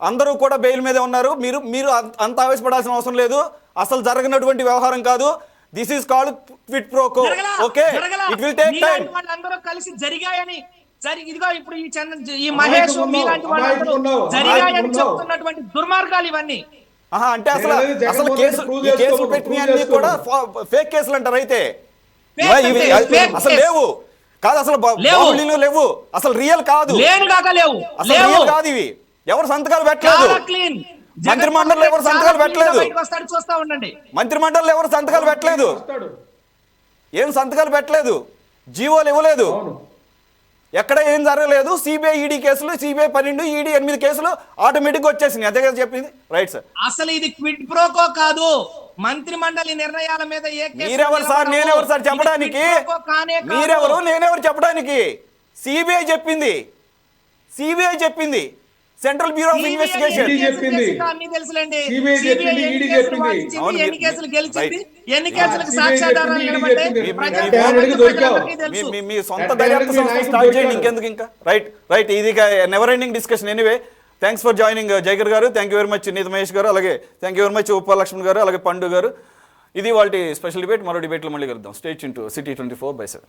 అందరూ కూడా బెయిల్ మీదే ఉన్నారు. మీరు అంత ఆవేశపడాల్సిన అవసరం లేదు. అసలు జరగనటువంటి వ్యవహారం కాదు. This is called quit pro co. Okay, it will take time. వాళ్ళందరూ కలిసి జరిగాయని ఇదిగో ఇప్పుడు ఈ మహేష్ మీలాంటి వాళ్ళందరూ జరిగాయని చెప్తున్నటువంటి దుర్మార్గాలు ఇవన్నీ. అంటే అసలు కేసులు పెట్టినవి అన్ని కూడా ఫేక్ కేసులు అంటారు. అయితే అసలు లేవు. కాదు అసలు లేవు. బాహుళ్యంలో లేవు, అసలు రియల్ కాదు, లేను కాక లేవు అసలు లేవు రియల్ కాదు ఇవి. ఎవరు సంతకాలు పెట్టలేదు, చాలా క్లీన్. మంత్రిమండలిలో ఎవరు సంతకాలు పెట్టలేదు, వస్తాడు చూస్తా ఉండండి. మంత్రిమండలిలో ఎవరు సంతకాలు పెట్టలేదు, వస్తాడు. ఏం సంతకాలు పెట్టలేదు, జీవోలు ఇవ్వలేదు, అవును. ఎక్కడ ఏం జరగలేదు. సిబిఐ ఈడీ కేసులు, సిబిఐ 12, ఈడీ 8 కేసులు ఆటోమేటిక్గా వచ్చేసినాయి. అదే కదా చెప్పింది. Right sir. అసలు ఇది క్విడ్ ప్రోకో కాదు. మంత్రి మండలి నిర్ణయాల మీద ఏ కేసు మీరెవరు సార్, నిలబడవు. నేనెవరు సార్ ఇది చెప్పడానికి, quid pro quo కానే కాదు. మీరెవరు నేనెవరు చెప్పడానికి. సిబిఐ చెప్పింది, సిబిఐ చెప్పింది, central bureau of CBI investigation ED చెప్పింది. అన్నీ తెలుసులేండి. CBI చెప్పింది, ఎన్ని ఈడీ కేసులు చెప్పింది. వాదించింది, అవును, ఎన్ని కేసులు గెలిచింది, రైట్. ఎన్ని కేసులకు CBI సాక్ష్యాధారాలు చెప్పింది, ఈడీ నిలబడ్డాయి, చెప్పింది. ప్రజలకు అడ్డానికి దొరికావు. తెలుసు. మీ సొంత అడ్డానికి దర్యాప్తు సంస్థ నాయకుడు స్టార్ట్ చేయండి, దొరికాడు. ఇంకెందుకు ఇంకా. రైట్ రైట్, ఇది never ending discussion. Anyway, thanks for joining Jayakar garu, thank you very much Neetha Mahesh garu, అలాగే thank you very much Uppala Lakshman garu, అలాగే పండు గారు. ఇది వాళ్ళ స్పెషల్ డిబేట్. మరో డిబేట్లో మళ్ళీ కలుద్దాం. Stay tune to City 24/7.